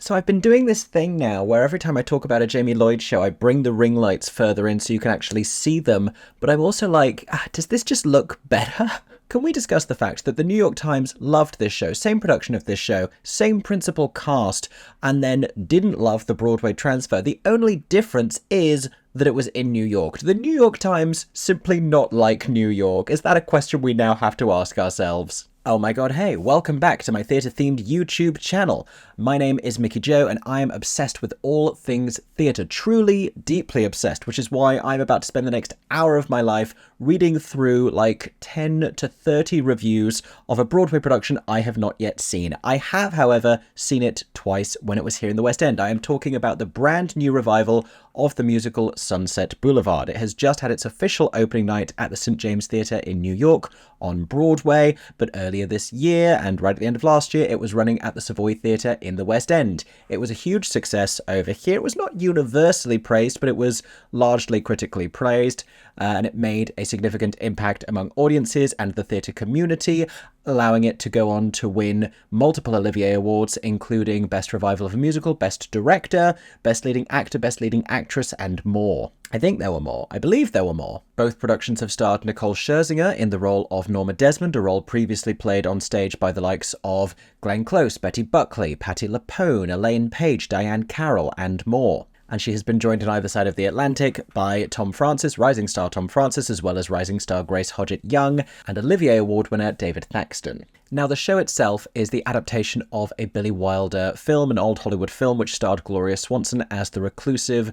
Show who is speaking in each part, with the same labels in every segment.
Speaker 1: So I've been doing this thing now where every time I talk about a Jamie Lloyd show, I bring the ring lights further in so you can actually see them. But I'm also like, does this just look better? Can we discuss the fact that the New York Times loved this show, same production of this show, same principal cast, and then didn't love the Broadway transfer? The only difference is that it was in New York. Do the New York Times simply not like New York? Is that a question we now have to ask ourselves? Oh my god, hey, welcome back to my theatre-themed YouTube channel. My name is Mickey Jo, and I am obsessed with all things theatre. Truly, deeply obsessed, which is why I'm about to spend the next hour of my life reading through like 10 to 30 reviews of a Broadway production I have not yet seen. I have, however, seen it twice when it was here in the West End. I am talking about the brand new revival of the musical Sunset Boulevard. It has just had its official opening night at the St. James Theatre in New York on Broadway, but earlier this year and right at the end of last year, it was running at the Savoy Theatre in the West End. It was a huge success over here. It was not universally praised, but it was largely critically praised, and it made a significant impact among audiences and the theatre community, allowing it to go on to win multiple Olivier Awards, including Best Revival of a Musical, Best Director, Best Leading Actor, Best Leading Actress, and more. I think there were more. I believe there were more. Both productions have starred Nicole Scherzinger in the role of Norma Desmond, a role previously played on stage by the likes of Glenn Close, Betty Buckley, Patti LuPone, Elaine Page, Diane Carroll, and more. And she has been joined on either side of the Atlantic by Tom Francis, rising star Tom Francis, as well as rising star Grace Hodgett-Young, and Olivier Award winner David Thaxton. Now, the show itself is the adaptation of a Billy Wilder film, an old Hollywood film which starred Gloria Swanson as the reclusive,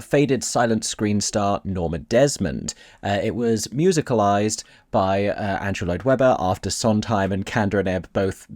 Speaker 1: faded silent screen star Norma Desmond. It was musicalized by Andrew Lloyd Webber after Sondheim and Kander and Ebb both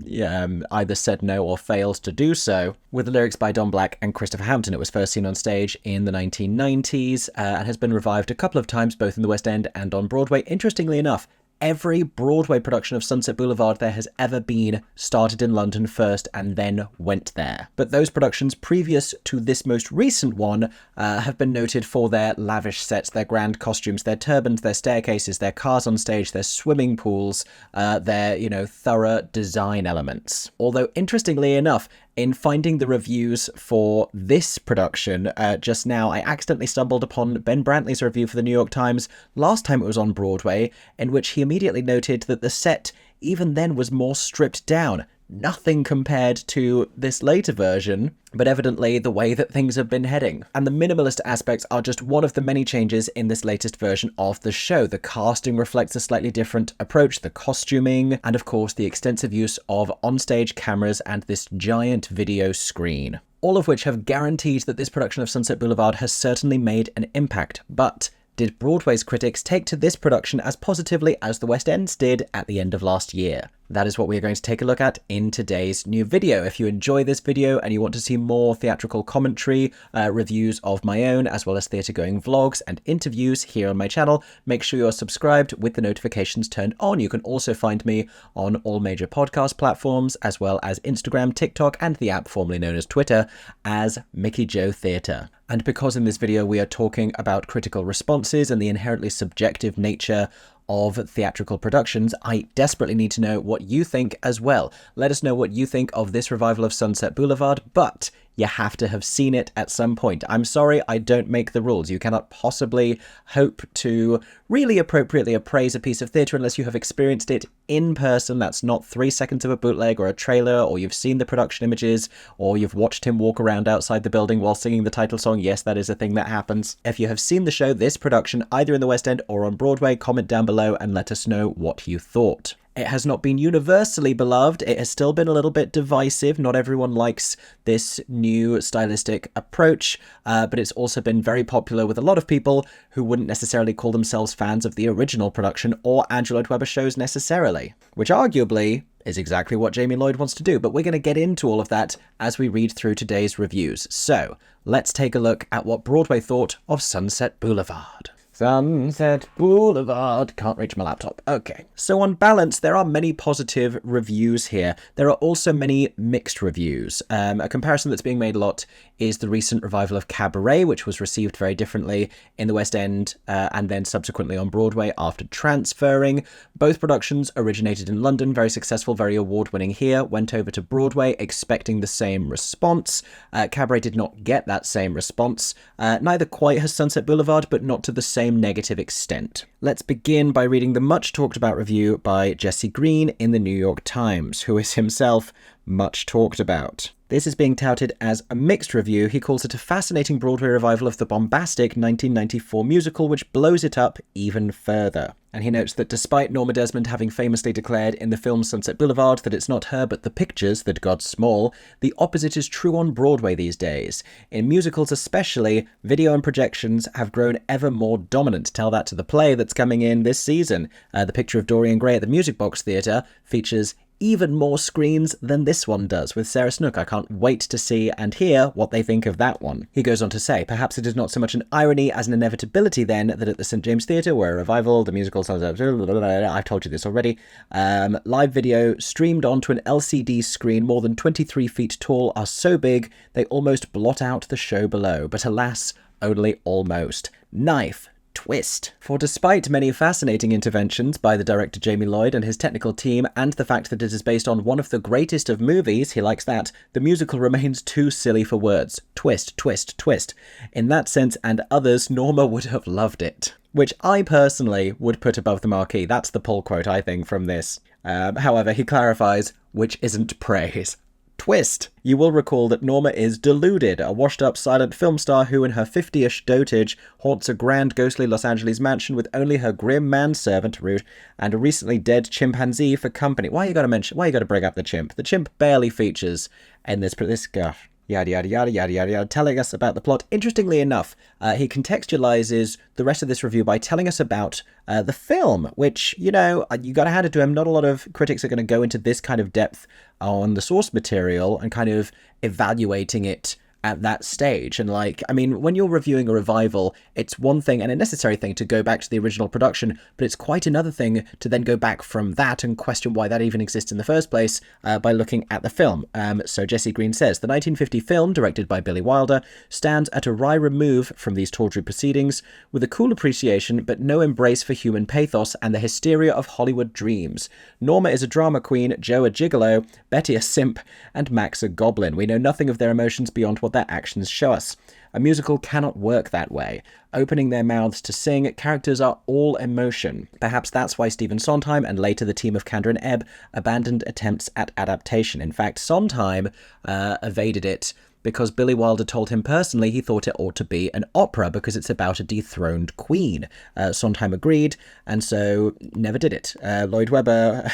Speaker 1: either said no or failed to do so, with the lyrics by Don Black and Christopher Hampton. It was first seen on stage in the 1990s and has been revived a couple of times both in the West End and on Broadway. Interestingly enough, every Broadway production of Sunset Boulevard there has ever been started in London first and then went there. But those productions previous to this most recent one have been noted for their lavish sets, their grand costumes, their turbans, their staircases, their cars on stage, their swimming pools, their, thorough design elements. Although, interestingly enough, in finding the reviews for this production just now, I accidentally stumbled upon Ben Brantley's review for the New York Times last time it was on Broadway, in which he immediately noted that the set even then was more stripped down. Nothing compared to this later version, but evidently the way that things have been heading. And the minimalist aspects are just one of the many changes in this latest version of the show. The casting reflects a slightly different approach, the costuming, and of course the extensive use of onstage cameras and this giant video screen. All of which have guaranteed that this production of Sunset Boulevard has certainly made an impact, but did Broadway's critics take to this production as positively as the West End's did at the end of last year? That is what we are going to take a look at in today's new video. If you enjoy this video and you want to see more theatrical commentary, reviews of my own, as well as theatre-going vlogs and interviews here on my channel, make sure you're subscribed with the notifications turned on. You can also find me on all major podcast platforms, as well as Instagram, TikTok, and the app formerly known as Twitter, as MickeyJoTheatre. And because in this video we are talking about critical responses and the inherently subjective nature of theatrical productions, I desperately need to know what you think as well. Let us know what you think of this revival of Sunset Boulevard, but you have to have seen it at some point. I'm sorry, I don't make the rules. You cannot possibly hope to really appropriately appraise a piece of theatre unless you have experienced it in person. That's not 3 seconds of a bootleg or a trailer, or you've seen the production images, or you've watched him walk around outside the building while singing the title song. Yes, that is a thing that happens. If you have seen the show, this production, either in the West End or on Broadway, comment down below and let us know what you thought. It has not been universally beloved. It has still been a little bit divisive. Not everyone likes this new stylistic approach, but it's also been very popular with a lot of people who wouldn't necessarily call themselves fans of the original production or Andrew Lloyd Webber shows necessarily, which arguably is exactly what Jamie Lloyd wants to do, but we're going to get into all of that as we read through today's reviews. So let's take a look at what Broadway thought of Sunset Boulevard. Sunset Boulevard. Can't reach my laptop. Okay. So on balance, there are many positive reviews here. There are also many mixed reviews. A comparison that's being made a lot is the recent revival of Cabaret, which was received very differently in the West End and then subsequently on Broadway after transferring. Both productions originated in London, very successful, very award-winning here, went over to Broadway expecting the same response. Cabaret did not get that same response. Neither quite has Sunset Boulevard, but not to the same negative extent. Let's begin by reading the much talked about review by Jesse Green in the New York Times, who is himself much talked about. This is being touted as a mixed review. He calls it a fascinating Broadway revival of the bombastic 1994 musical, which blows it up even further. And he notes that despite Norma Desmond having famously declared in the film Sunset Boulevard that it's not her but the pictures that got small, the opposite is true on Broadway these days. In musicals especially, video and projections have grown ever more dominant. Tell that to the play that's coming in this season. The Picture of Dorian Gray at the Music Box Theatre features even more screens than this one does with Sarah Snook. I can't wait to see and hear what they think of that one. He goes on to say, perhaps it is not so much an irony as an inevitability then that at the St. James Theatre, where a revival, the musical, I've told you this already, live video streamed onto an LCD screen more than 23 feet tall are so big they almost blot out the show below. But alas, only almost. Knife. Twist. For despite many fascinating interventions by the director Jamie Lloyd and his technical team, and the fact that it is based on one of the greatest of movies, he likes that, the musical remains too silly for words. Twist, twist, twist. In that sense and others, Norma would have loved it. Which I personally would put above the marquee. That's the pull quote, I think, from this. However, he clarifies, which isn't praise. Twist. You will recall that Norma is deluded, a washed-up silent film star who in her 50-ish dotage haunts a grand ghostly Los Angeles mansion with only her grim manservant, Root, and a recently dead chimpanzee for company. Why you gotta bring up the chimp? The chimp barely features in this gosh. Yada, yada, yada, yada, yada, yada, telling us about the plot. Interestingly enough, he contextualizes the rest of this review by telling us about the film, which, you know, you gotta hand it to him. Not a lot of critics are going to go into this kind of depth on the source material and kind of evaluating it at that stage. And like, I mean, when you're reviewing a revival, it's one thing and a necessary thing to go back to the original production, but it's quite another thing to then go back from that and question why that even exists in the first place by looking at the film. So Jesse Green says, the 1950 film, directed by Billy Wilder, stands at a wry remove from these tawdry proceedings, with a cool appreciation but no embrace for human pathos and the hysteria of Hollywood dreams. Norma is a drama queen, Joe a gigolo, Betty a simp, and Max a goblin. We know nothing of their emotions beyond what their actions show us. A musical cannot work that way. Opening their mouths to sing, characters are all emotion. Perhaps that's why Stephen Sondheim and later the team of Kander and Ebb abandoned attempts at adaptation. In fact, Sondheim evaded it because Billy Wilder told him personally he thought it ought to be an opera because it's about a dethroned queen. Sondheim agreed, and so never did it. Lloyd Webber,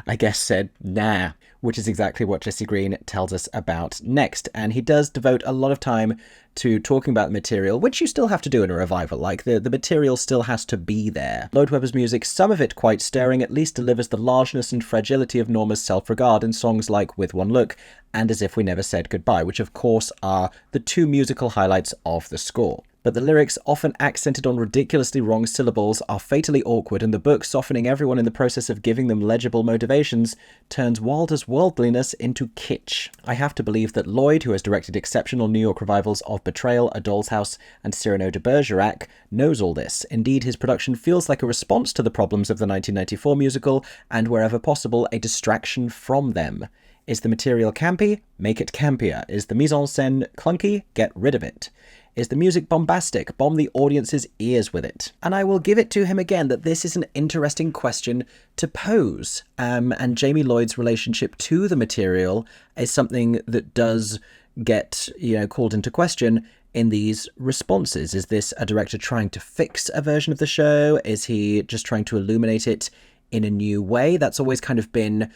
Speaker 1: I guess, said nah, which is exactly what Jesse Green tells us about next. And he does devote a lot of time to talking about the material, which you still have to do in a revival. Like, the material still has to be there. Lloyd Webber's music, some of it quite stirring, at least delivers the largeness and fragility of Norma's self-regard in songs like With One Look and As If We Never Said Goodbye, which of course are the two musical highlights of the score. But the lyrics, often accented on ridiculously wrong syllables, are fatally awkward, and the book, softening everyone in the process of giving them legible motivations, turns Wilder's worldliness into kitsch. I have to believe that Lloyd, who has directed exceptional New York revivals of Betrayal, A Doll's House, and Cyrano de Bergerac, knows all this. Indeed, his production feels like a response to the problems of the 1994 musical, and wherever possible, a distraction from them. Is the material campy? Make it campier. Is the mise-en-scène clunky? Get rid of it. Is the music bombastic? Bomb the audience's ears with it. And I will give it to him again that this is an interesting question to pose. And Jamie Lloyd's relationship to the material is something that does get, called into question in these responses. Is this a director trying to fix a version of the show? Is he just trying to illuminate it in a new way? That's always kind of been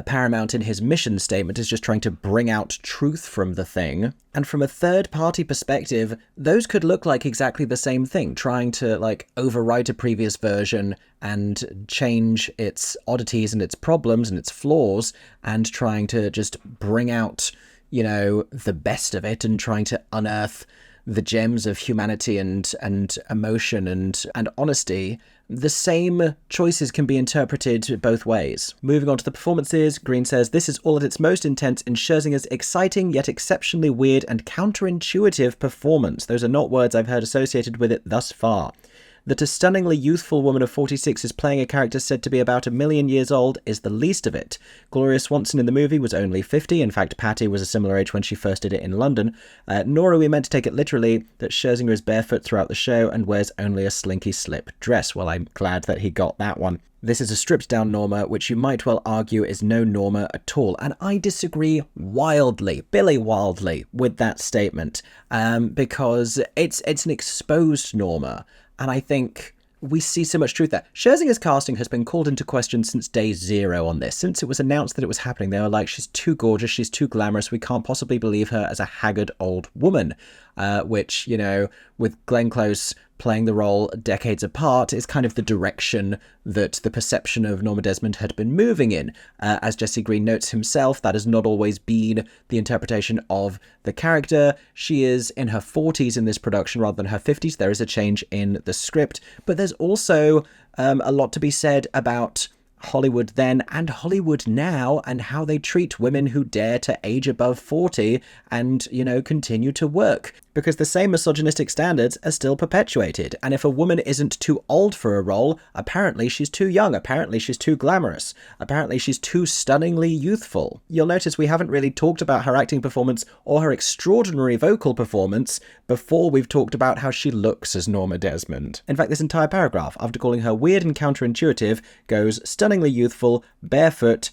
Speaker 1: paramount in his mission statement, is just trying to bring out truth from the thing. And from a third-party perspective, those could look like exactly the same thing, trying to overwrite a previous version and change its oddities and its problems and its flaws, and trying to just bring out, the best of it and trying to unearth the gems of humanity and emotion and honesty, the same choices can be interpreted both ways. Moving on to the performances, Green says, this is all at its most intense in Scherzinger's exciting yet exceptionally weird and counterintuitive performance. Those are not words I've heard associated with it thus far. That a stunningly youthful woman of 46 is playing a character said to be about 1,000,000 years old is the least of it. Gloria Swanson in the movie was only 50. In fact, Patty was a similar age when she first did it in London. Nor are we meant to take it literally that Scherzinger is barefoot throughout the show and wears only a slinky slip dress. Well, I'm glad that he got that one. This is a stripped-down Norma, which you might well argue is no Norma at all. And I disagree wildly, Billy wildly, with that statement, because it's an exposed Norma. And I think we see so much truth there. Scherzinger's casting has been called into question since day zero on this. Since it was announced that it was happening, they were like, she's too gorgeous, she's too glamorous, we can't possibly believe her as a haggard old woman. Which, you know, with Glenn Close playing the role decades apart, is kind of the direction that the perception of Norma Desmond had been moving in. As Jesse Green notes himself, that has not always been the interpretation of the character. She is in her 40s in this production rather than her 50s. There is a change in the script, but there's also a lot to be said about Hollywood then and Hollywood now, and how they treat women who dare to age above 40 and, you know, continue to work. Because the same misogynistic standards are still perpetuated. And if a woman isn't too old for a role, apparently she's too young, apparently she's too glamorous, apparently she's too stunningly youthful. You'll notice we haven't really talked about her acting performance or her extraordinary vocal performance before we've talked about how she looks as Norma Desmond. In fact, this entire paragraph, after calling her weird and counterintuitive, goes stunningly youthful, barefoot,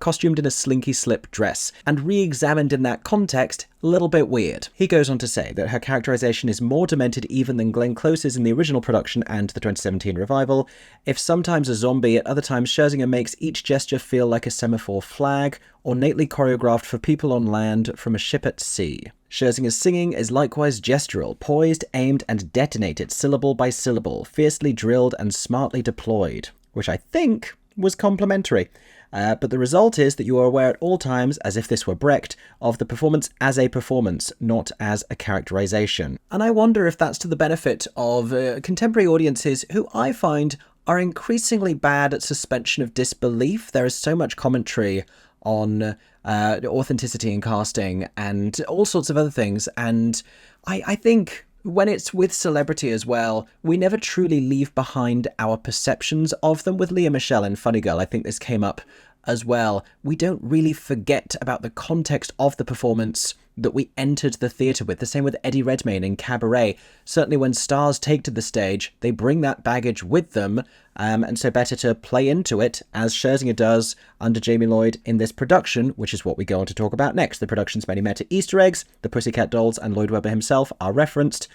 Speaker 1: costumed in a slinky slip dress, and re-examined in that context, a little bit weird. He goes on to say that her characterization is more demented even than Glenn Close's in the original production and the 2017 revival. If sometimes a zombie, at other times Scherzinger makes each gesture feel like a semaphore flag, ornately choreographed for people on land from a ship at sea. Scherzinger's singing is likewise gestural, poised, aimed, and detonated syllable by syllable, fiercely drilled and smartly deployed, which I think was complimentary. But the result is that you are aware at all times, as if this were Brecht, of the performance as a performance, not as a characterization. And I wonder if that's to the benefit of contemporary audiences who I find are increasingly bad at suspension of disbelief. There is so much commentary on authenticity in casting and all sorts of other things, and I think when it's with celebrity as well, we never truly leave behind our perceptions of them. With Lea Michele in Funny Girl, I think this came up as well. We don't really forget about the context of the performance that we entered the theatre with. The same with Eddie Redmayne in Cabaret. Certainly when stars take to the stage, they bring that baggage with them, and so better to play into it, as Scherzinger does under Jamie Lloyd in this production, which is what we go on to talk about next. The production's many meta Easter eggs, the Pussycat Dolls and Lloyd Webber himself are referenced,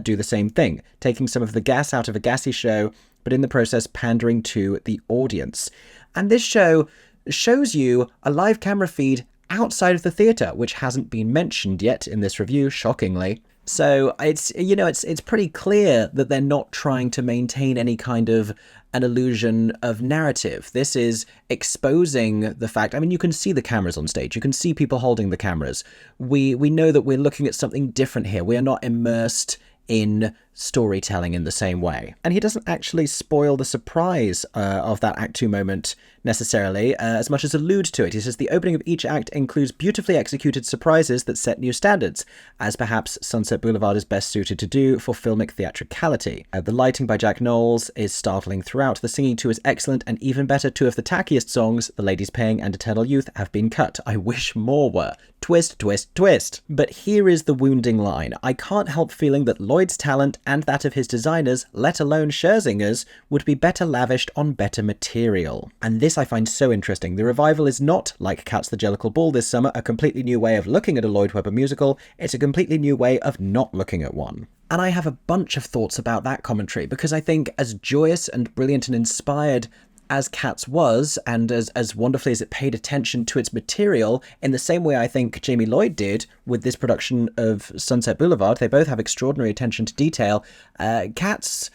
Speaker 1: do the same thing, taking some of the gas out of a gassy show, but in the process pandering to the audience. And this show shows you a live camera feed outside of the theatre, which hasn't been mentioned yet in this review, shockingly. So it's, you know, it's pretty clear that they're not trying to maintain any kind of an illusion of narrative. This is exposing the fact, I mean, you can see the cameras on stage, you can see people holding the cameras. We know that we're looking at something different here. We are not immersed in storytelling in the same way. And he doesn't actually spoil the surprise of that Act 2 moment necessarily, as much as allude to it. He says the opening of each act includes beautifully executed surprises that set new standards, as perhaps Sunset Boulevard is best suited to do for filmic theatricality. The lighting by Jack Knowles is startling throughout. The singing too is excellent, and even better, two of the tackiest songs, The Lady's Paying and Eternal Youth, have been cut. I wish more were. Twist, twist, twist. But here is the wounding line. I can't help feeling that Lloyd's talent and that of his designers, let alone Scherzinger's, would be better lavished on better material. And this I find so interesting. The revival is not, like Cats the Jellicle Ball this summer, a completely new way of looking at a Lloyd Webber musical. It's a completely new way of not looking at one. And I have a bunch of thoughts about that commentary, because I think as joyous and brilliant and inspired as Cats was, and as wonderfully as it paid attention to its material, in the same way I think Jamie Lloyd did with this production of Sunset Boulevard, they both have extraordinary attention to detail. Cats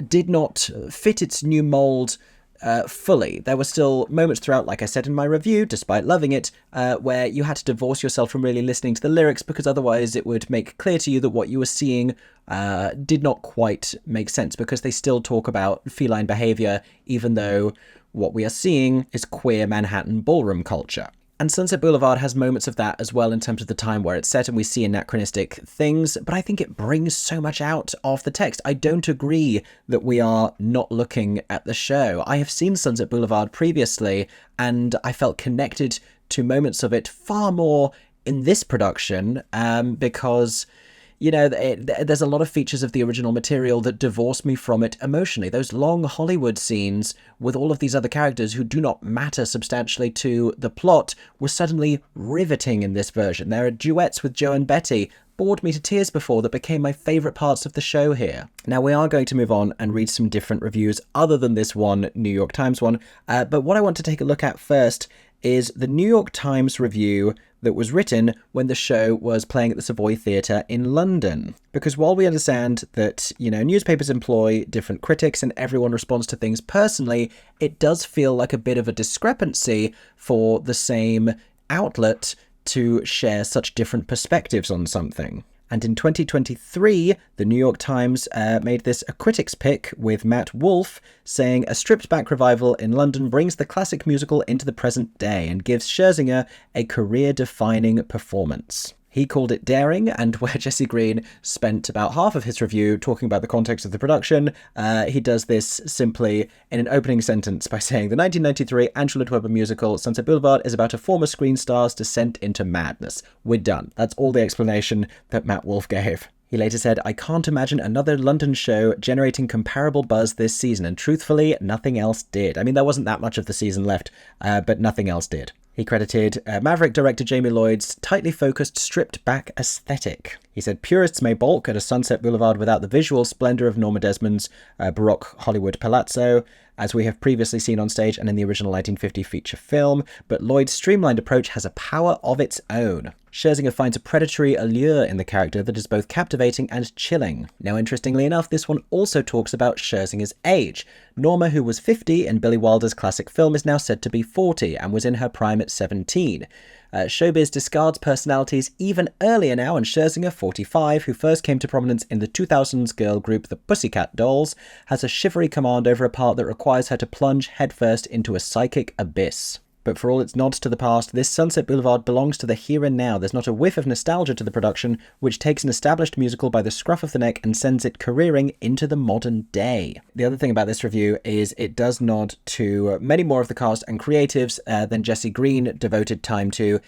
Speaker 1: did not fit its new mould fully. There were still moments throughout, like I said in my review, despite loving it, where you had to divorce yourself from really listening to the lyrics, because otherwise it would make clear to you that what you were seeing did not quite make sense, because they still talk about feline behavior, even though what we are seeing is queer Manhattan ballroom culture. And Sunset Boulevard has moments of that as well in terms of the time where it's set, and we see anachronistic things, but I think it brings so much out of the text. I don't agree that we are not looking at the show. I have seen Sunset Boulevard previously, and I felt connected to moments of it far more in this production, because you know, there's a lot of features of the original material that divorce me from it emotionally. Those long Hollywood scenes with all of these other characters who do not matter substantially to the plot were suddenly riveting in this version. There are duets with Joe and Betty, bored me to tears before, that became my favourite parts of the show here. Now, we are going to move on and read some different reviews other than this one New York Times one, but what I want to take a look at first is the New York Times review that was written when the show was playing at the Savoy Theatre in London. Because while we understand that, you know, newspapers employ different critics and everyone responds to things personally, it does feel like a bit of a discrepancy for the same outlet to share such different perspectives on something. And in 2023, the New York Times made this a critic's pick with Matt Wolfe saying, "A stripped-back revival in London brings the classic musical into the present day and gives Scherzinger a career-defining performance." He called it daring, and where Jesse Green spent about half of his review talking about the context of the production, he does this simply in an opening sentence by saying, "The 1993 Andrew Lloyd Webber musical Sunset Boulevard is about a former screen star's descent into madness." We're done. That's all the explanation that Matt Wolfe gave. He later said, "I can't imagine another London show generating comparable buzz this season, and truthfully, nothing else did." I mean, there wasn't that much of the season left, but nothing else did. He credited Maverick director Jamie Lloyd's tightly focused, stripped-back aesthetic. He said, "Purists may balk at a Sunset Boulevard without the visual splendor of Norma Desmond's Baroque Hollywood palazzo, as we have previously seen on stage and in the original 1950 feature film, but Lloyd's streamlined approach has a power of its own." Scherzinger finds a predatory allure in the character that is both captivating and chilling. Now, interestingly enough, this one also talks about Scherzinger's age. Norma, who was 50 in Billy Wilder's classic film, is now said to be 40 and was in her prime at 17. Showbiz discards personalities even earlier now, and Scherzinger, 45, who first came to prominence in the 2000s girl group The Pussycat Dolls, has a shivery command over a part that requires her to plunge headfirst into a psychic abyss. But for all its nods to the past, this Sunset Boulevard belongs to the here and now. There's not a whiff of nostalgia to the production, which takes an established musical by the scruff of the neck and sends it careering into the modern day. The other thing about this review is it does nod to many more of the cast and creatives than Jesse Green devoted time to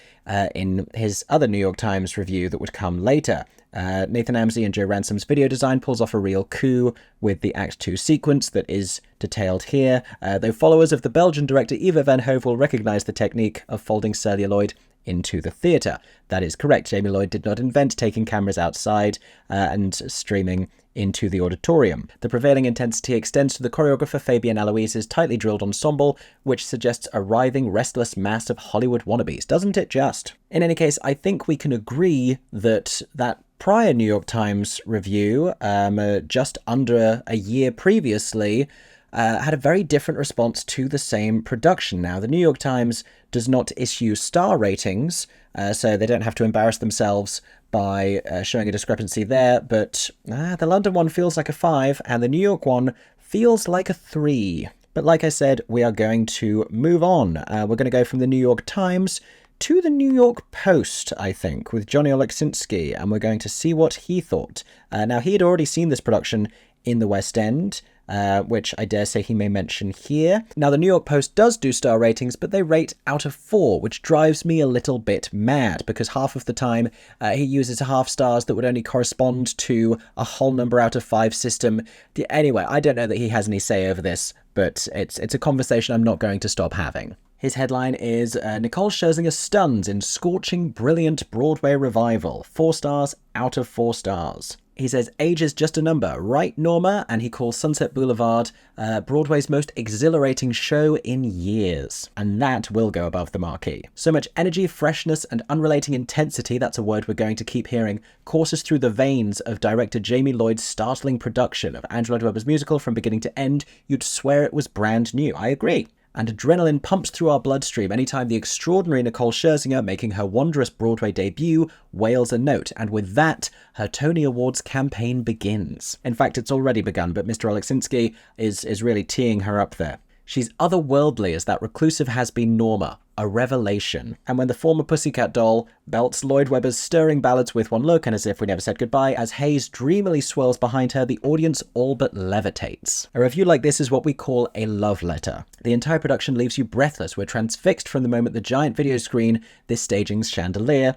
Speaker 1: in his other New York Times review that would come later. Nathan Amsey and Joe Ransom's video design pulls off a real coup with the Act 2 sequence that is detailed here, though followers of the Belgian director Eva van Hove will recognise the technique of folding celluloid into the theatre. That is correct. Jamie Lloyd did not invent taking cameras outside and streaming into the auditorium. The prevailing intensity extends to the choreographer Fabienne Aloise's tightly drilled ensemble, which suggests a writhing, restless mass of Hollywood wannabes, doesn't it just? In any case, I think we can agree that that prior New York Times review, just under a year previously, had a very different response to the same production. Now, the New York Times does not issue star ratings, so they don't have to embarrass themselves by showing a discrepancy there, but the London one feels like a 5, and the New York one feels like a 3. But like I said, we are going to move on. We're going to go from the New York Times to the New York Post, I think, with Johnny Oleksinski, and we're going to see what he thought. Now, he had already seen this production in the West End, which I dare say he may mention here. Now, the New York Post does do star ratings, but they rate out of 4, which drives me a little bit mad, because half of the time he uses half stars that would only correspond to a whole number out of 5 system. Anyway, I don't know that he has any say over this, but it's a conversation I'm not going to stop having. His headline is, Nicole Scherzinger stuns in scorching, brilliant Broadway revival. 4 stars out of 4 stars. He says, age is just a number, right, Norma? And he calls Sunset Boulevard Broadway's most exhilarating show in years. And that will go above the marquee. So much energy, freshness, and unrelating intensity, that's a word we're going to keep hearing, courses through the veins of director Jamie Lloyd's startling production of Andrew Lloyd Webber's musical from beginning to end. You'd swear it was brand new. I agree. And adrenaline pumps through our bloodstream anytime the extraordinary Nicole Scherzinger, making her wondrous Broadway debut, wails a note. And with that, her Tony Awards campaign begins. In fact, it's already begun, but Mr. Oleksinsky is really teeing her up there. She's otherworldly as that reclusive has-been Norma, a revelation. And when the former pussycat doll belts Lloyd Webber's stirring ballads with one look and as if we never said goodbye, as haze dreamily swirls behind her, the audience all but levitates. A review like this is what we call a love letter. The entire production leaves you breathless. We're transfixed from the moment the giant video screen, this staging's chandelier,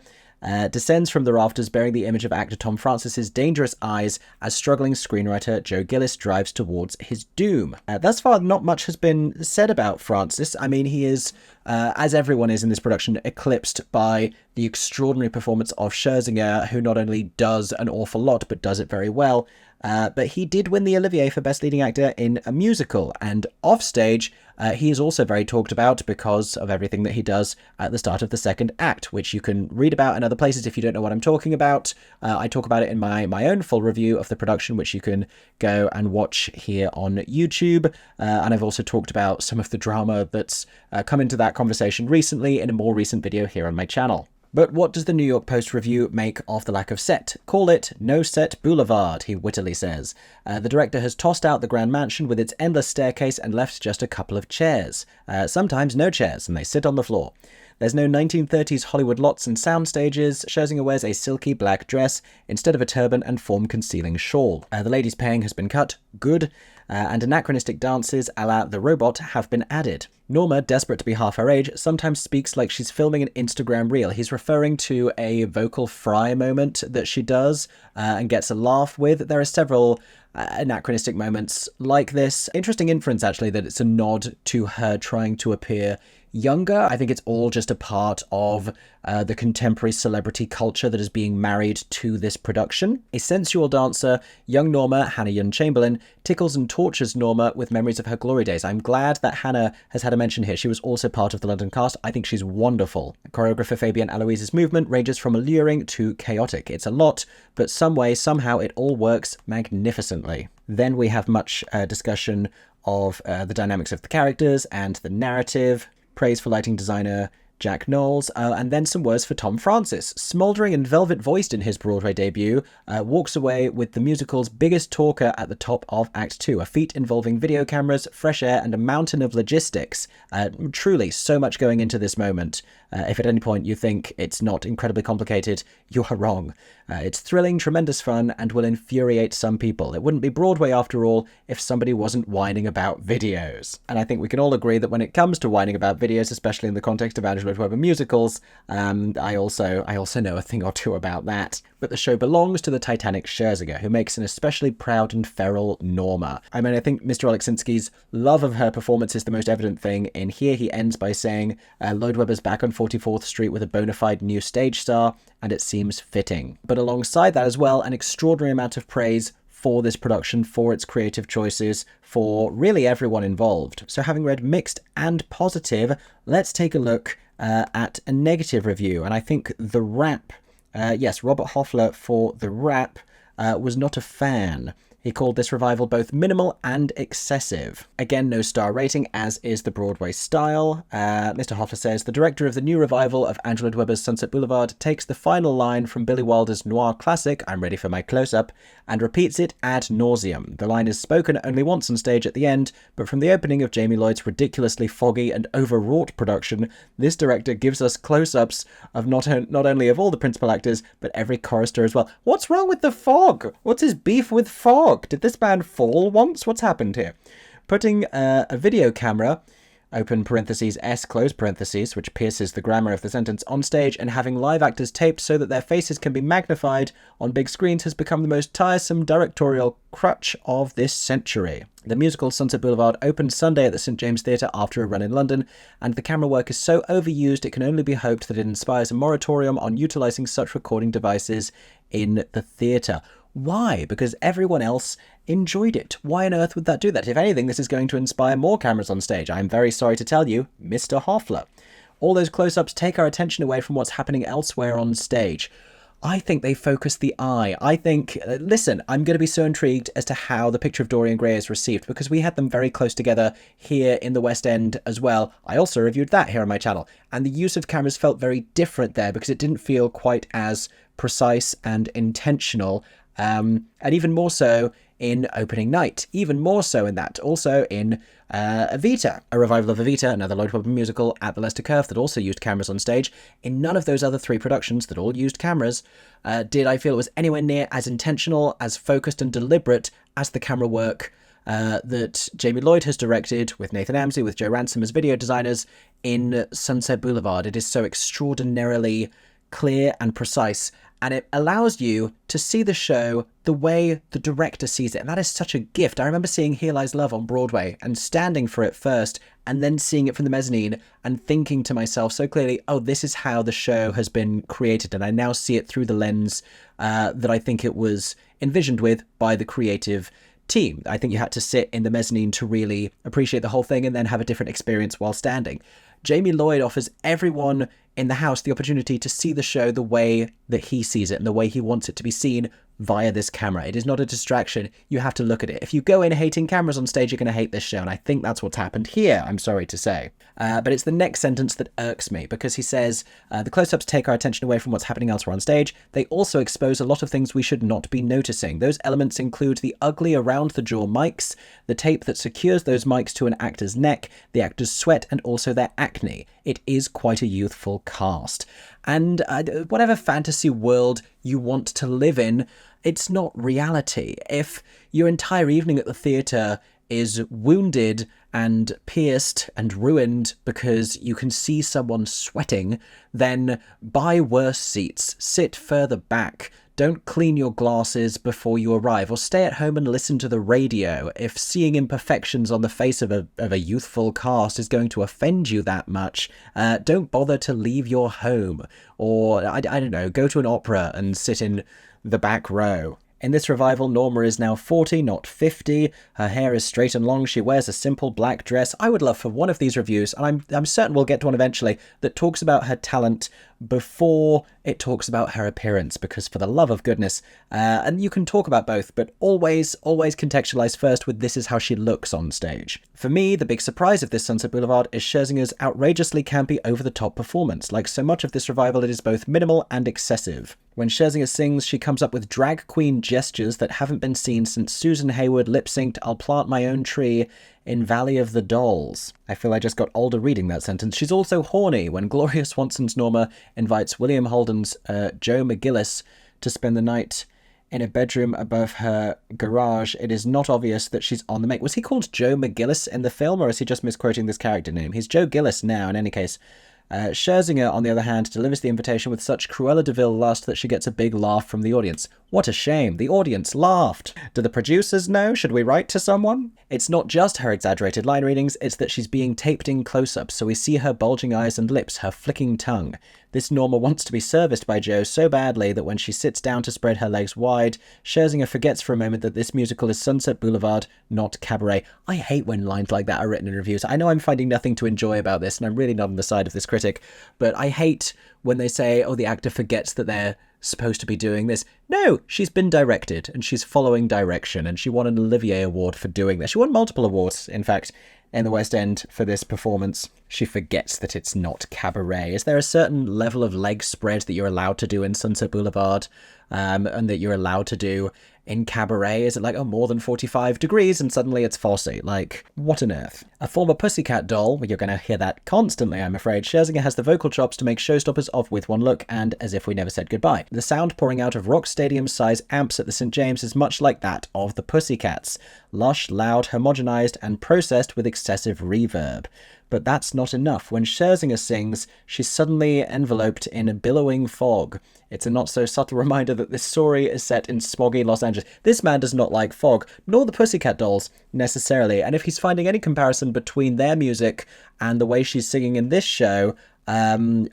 Speaker 1: descends from the rafters bearing the image of actor Tom Francis's dangerous eyes as struggling screenwriter Joe Gillis drives towards his doom. Thus far, not much has been said about Francis. I mean, he is, as everyone is in this production, eclipsed by the extraordinary performance of Scherzinger, who not only does an awful lot, but does it very well. But he did win the Olivier for Best Leading Actor in a Musical, and offstage, he is also very talked about because of everything that he does at the start of the second act, which you can read about in other places if you don't know what I'm talking about. I talk about it in my own full review of the production, which you can go and watch here on YouTube. And I've also talked about some of the drama that's come into that conversation recently in a more recent video here on my channel. But what does the New York Post review make of the lack of set? Call it No Set Boulevard, he wittily says. The director has tossed out the grand mansion with its endless staircase and left just a couple of chairs. Sometimes no chairs, and they sit on the floor. There's no 1930s Hollywood lots and sound stages. Scherzinger wears a silky black dress instead of a turban and form-concealing shawl. The lady's paying has been cut. Good. And anachronistic dances a la The Robot have been added. Norma, desperate to be half her age, sometimes speaks like she's filming an Instagram reel. He's referring to a vocal fry moment that she does and gets a laugh with. There are several anachronistic moments like this. Interesting inference, actually, that it's a nod to her trying to appear younger. I think it's all just a part of the contemporary celebrity culture that is being married to this production. A sensual dancer, young Norma, Hannah Yun Chamberlain, tickles and tortures Norma with memories of her glory days. I'm glad that Hannah has had a mention here. She was also part of the London cast. I think she's wonderful. Choreographer Fabienne Aloise's movement ranges from alluring to chaotic. It's a lot, but some way, somehow, it all works magnificently. Then we have much discussion of the dynamics of the characters and the narrative. Praise for lighting designer Jack Knowles, and then some words for Tom Francis. Smouldering and velvet-voiced in his Broadway debut, walks away with the musical's biggest talker at the top of Act 2, a feat involving video cameras, fresh air, and a mountain of logistics. Truly, so much going into this moment. If at any point you think it's not incredibly complicated, you are wrong. It's thrilling, tremendous fun, and will infuriate some people. It wouldn't be Broadway, after all, if somebody wasn't whining about videos. And I think we can all agree that when it comes to whining about videos, especially in the context of Andrew Lloyd Webber musicals, I also know a thing or two about that. But the show belongs to the Titanic Scherzinger, who makes an especially proud and feral Norma. I mean, I think Mr. Oleksinsky's love of her performance is the most evident thing. In here, he ends by saying, Lloyd Webber's back on 44th Street with a bona fide new stage star, and it seems fitting. But alongside that as well, an extraordinary amount of praise for this production, for its creative choices, for really everyone involved. So having read mixed and positive, let's take a look at a negative review. And I think The Wrap, yes, Robert Hoffler for The Wrap was not a fan. He called this revival both minimal and excessive. Again, no star rating, as is the Broadway style. Mr. Hoffler says, the director of the new revival of Andrew Lloyd Webber's Sunset Boulevard takes the final line from Billy Wilder's noir classic, I'm Ready for My Close-Up, and repeats it ad nauseum. The line is spoken only once on stage at the end, but from the opening of Jamie Lloyd's ridiculously foggy and overwrought production, this director gives us close-ups of not only of all the principal actors, but every chorister as well. What's wrong with the fog? What's his beef with fog? Did this man fall once? What's happened here? Putting a video camera, open parentheses, S, close parentheses, which pierces the grammar of the sentence, on stage and having live actors taped so that their faces can be magnified on big screens has become the most tiresome directorial crutch of this century. The musical Sunset Boulevard opened Sunday at the St. James Theatre after a run in London, and the camera work is so overused it can only be hoped that it inspires a moratorium on utilising such recording devices in the theatre. Why? Because everyone else enjoyed it. Why on earth would that do that? If anything, this is going to inspire more cameras on stage. I'm very sorry to tell you, Mr. Hoffler. All those close-ups take our attention away from what's happening elsewhere on stage. I think they focus the eye. I think, listen, I'm going to be so intrigued as to how the picture of Dorian Gray is received, because we had them very close together here in the West End as well. I also reviewed that here on my channel, and the use of cameras felt very different there because it didn't feel quite as precise and intentional, and even more so in opening night, even more so in that. Also in Evita, a revival of Evita, another Lloyd Webber musical at the Leicester Curve that also used cameras on stage. In none of those other three productions that all used cameras did I feel it was anywhere near as intentional, as focused and deliberate as the camera work that Jamie Lloyd has directed with Nathan Amsey, with Joe Ransom as video designers in Sunset Boulevard. It is so extraordinarily clear and precise, and it allows you to see the show the way the director sees it, and that is such a gift. I remember seeing Here Lies Love on Broadway and standing for it first, and then seeing it from the mezzanine and thinking to myself so clearly, oh, this is how the show has been created, and I now see it through the lens that I think it was envisioned with by the creative team. I think you had to sit in the mezzanine to really appreciate the whole thing and then have a different experience while standing. Jamie Lloyd offers everyone in the house the opportunity to see the show the way that he sees it and the way he wants it to be seen via this camera. It is not a distraction. You have to look at it. If you go in hating cameras on stage, you're going to hate this show, and I think that's what's happened here, I'm sorry to say. But it's the next sentence that irks me, because he says, the close-ups take our attention away from what's happening elsewhere on stage. They also expose a lot of things we should not be noticing. Those elements include the ugly around-the-jaw mics, the tape that secures those mics to an actor's neck, the actor's sweat, and also their acne. It is quite a youthful cast. And whatever fantasy world you want to live in, it's not reality. If your entire evening at the theatre is wounded and pierced and ruined because you can see someone sweating, then buy worse seats, sit further back, don't clean your glasses before you arrive, or stay at home and listen to the radio. If seeing imperfections on the face of a youthful cast is going to offend you that much, don't bother to leave your home, or I don't know, go to an opera and sit in the back row. In this revival, Norma is now 40, not 50. Her hair is straight and long. She wears a simple black dress. I would love for one of these reviews, and I'm certain we'll get to one eventually, that talks about her talent before it talks about her appearance, because for the love of goodness, and you can talk about both, but always contextualize first with this is how she looks on stage. For me, the big surprise of this Sunset Boulevard is Scherzinger's outrageously campy, over-the-top performance. Like so much of this revival, it is both minimal and excessive. When Scherzinger sings, she comes up with drag queen gestures that haven't been seen since Susan Hayward lip-synced I'll Plant My Own Tree in Valley of the Dolls. I feel I just got older reading that sentence. She's also horny when Gloria Swanson's Norma invites William Holden's Joe McGillis to spend the night in a bedroom above her garage. It is not obvious that she's on the make. Was he called Joe McGillis in the film, or is he just misquoting this character name? He's Joe Gillis now, in any case. Scherzinger, on the other hand, delivers the invitation with such Cruella de Vil lust that she gets a big laugh from the audience. What a shame. The audience laughed. Do the producers know? Should we write to someone? It's not just her exaggerated line readings, it's that she's being taped in close-ups, so we see her bulging eyes and lips, her flicking tongue. This Norma wants to be serviced by Joe so badly that when she sits down to spread her legs wide, Scherzinger forgets for a moment that this musical is Sunset Boulevard, not Cabaret. I hate when lines like that are written in reviews. I know I'm finding nothing to enjoy about this, and I'm really not on the side of this critic, but I hate when they say, oh, the actor forgets that they're supposed to be doing this. No, she's been directed, and she's following direction, and she won an Olivier Award for doing this. She won multiple awards, in fact, in the West End for this performance. She forgets that it's not Cabaret. Is there a certain level of leg spread that you're allowed to do in Sunset Boulevard, and that you're allowed to do in Cabaret? Is it like, oh, more than 45 degrees and suddenly it's Fosse? Like, what on earth? A former Pussycat doll, well, you're going to hear that constantly, I'm afraid. Scherzinger has the vocal chops to make showstoppers of With One Look and As If We Never Said Goodbye. The sound pouring out of Rock Stadium-size amps at the St. James is much like that of the Pussycats. Lush, loud, homogenized, and processed with excessive reverb. But that's not enough. When Scherzinger sings, she's suddenly enveloped in a billowing fog. It's a not-so-subtle reminder that this story is set in smoggy Los Angeles. This man does not like fog, nor the Pussycat Dolls, necessarily. And if he's finding any comparison between their music and the way she's singing in this show, I'm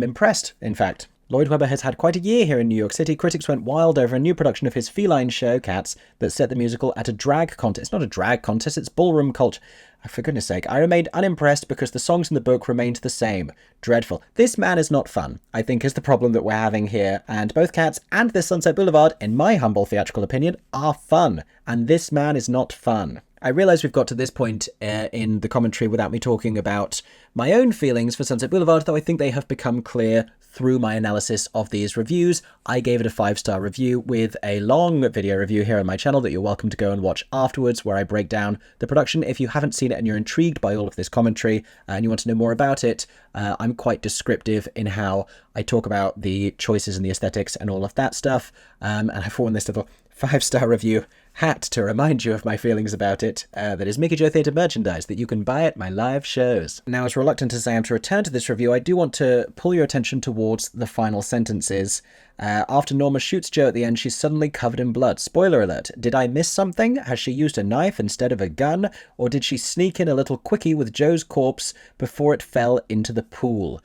Speaker 1: impressed, in fact. Lloyd Webber has had quite a year here in New York City. Critics went wild over a new production of his feline show, Cats, that set the musical at a drag contest. It's not a drag contest, it's ballroom culture. For goodness sake, I remained unimpressed because the songs in the book remained the same. Dreadful. This man is not fun, I think, is the problem that we're having here, and both Cats and this Sunset Boulevard, in my humble theatrical opinion, are fun, and this man is not fun. I realise we've got to this point in the commentary without me talking about my own feelings for Sunset Boulevard, though I think they have become clear through my analysis of these reviews. I gave it a 5-star review with a long video review here on my channel that you're welcome to go and watch afterwards, where I break down the production. If you haven't seen it and you're intrigued by all of this commentary and you want to know more about it, I'm quite descriptive in how I talk about the choices and the aesthetics and all of that stuff. And I've worn this little 5-star review hat to remind you of my feelings about it. That is MickeyJoTheatre merchandise that you can buy at my live shows. Now, as reluctant as I am to return to this review, I do want to pull your attention towards the final sentences. After Norma shoots Joe at the end, she's suddenly covered in blood. Spoiler alert. Did I miss something? Has she used a knife instead of a gun? Or did she sneak in a little quickie with Joe's corpse before it fell into the pool?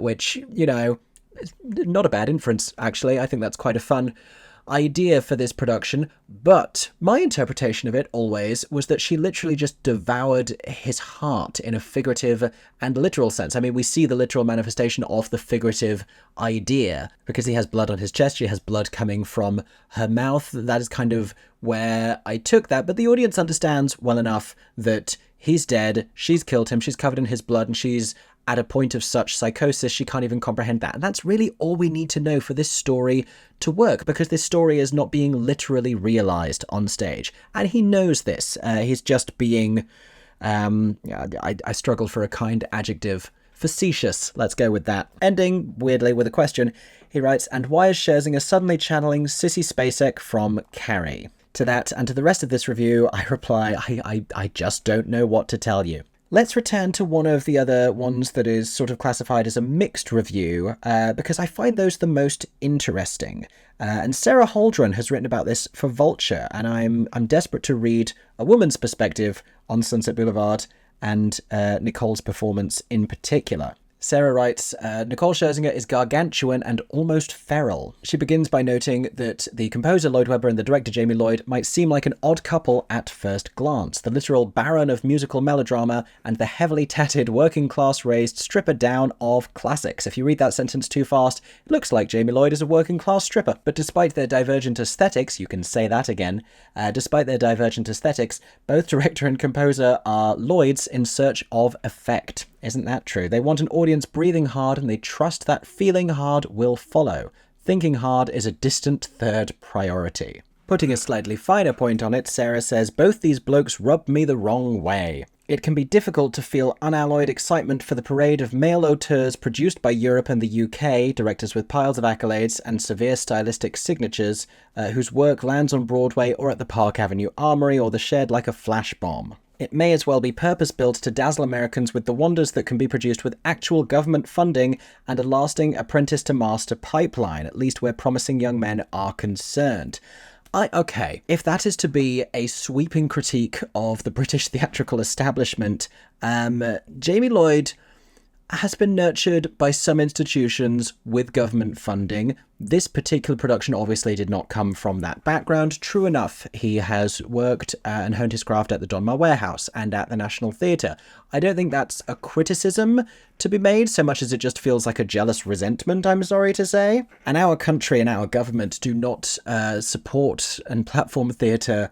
Speaker 1: Which, you know, is not a bad inference, actually. I think that's quite a fun idea for this production, but my interpretation of it always was that she literally just devoured his heart in a figurative and literal sense. I mean, we see the literal manifestation of the figurative idea because he has blood on his chest, she has blood coming from her mouth. That is kind of where I took that, but the audience understands well enough that he's dead, she's killed him, she's covered in his blood, and she's at a point of such psychosis she can't even comprehend that. And that's really all we need to know for this story to work, because this story is not being literally realized on stage. And he knows this. He's just being, I struggle for a kind adjective, facetious. Let's go with that. Ending, weirdly, with a question. He writes, and why is Scherzinger suddenly channeling Sissy Spacek from Carrie? To that and to the rest of this review, I reply, I just don't know what to tell you. Let's return to one of the other ones that is sort of classified as a mixed review, because I find those the most interesting. And Sarah Holdren has written about this for Vulture, and I'm desperate to read a woman's perspective on Sunset Boulevard and Nicole's performance in particular. Sarah writes, Nicole Scherzinger is gargantuan and almost feral. She begins by noting that the composer Lloyd Webber and the director Jamie Lloyd might seem like an odd couple at first glance. The literal baron of musical melodrama and the heavily tatted working-class raised stripper down of classics. If you read that sentence too fast, it looks like Jamie Lloyd is a working-class stripper. But despite their divergent aesthetics, you can say that again, despite their divergent aesthetics, both director and composer are Lloyds in search of effect. Isn't that true? They want an audience breathing hard and they trust that feeling hard will follow. Thinking hard is a distant third priority. Putting a slightly finer point on it, Sarah says, both these blokes rubbed me the wrong way. It can be difficult to feel unalloyed excitement for the parade of male auteurs produced by Europe and the UK, directors with piles of accolades and severe stylistic signatures, whose work lands on Broadway or at the Park Avenue Armory or the Shed like a flash bomb. It may as well be purpose-built to dazzle Americans with the wonders that can be produced with actual government funding and a lasting apprentice-to-master pipeline, at least where promising young men are concerned. Okay, if that is to be a sweeping critique of the British theatrical establishment, Jamie Lloyd has been nurtured by some institutions with government funding. This particular production obviously did not come from that background. True enough, he has worked and honed his craft at the Donmar Warehouse and at the National Theatre. I don't think that's a criticism to be made, so much as it just feels like a jealous resentment, I'm sorry to say. And our country and our government do not support and platform theatre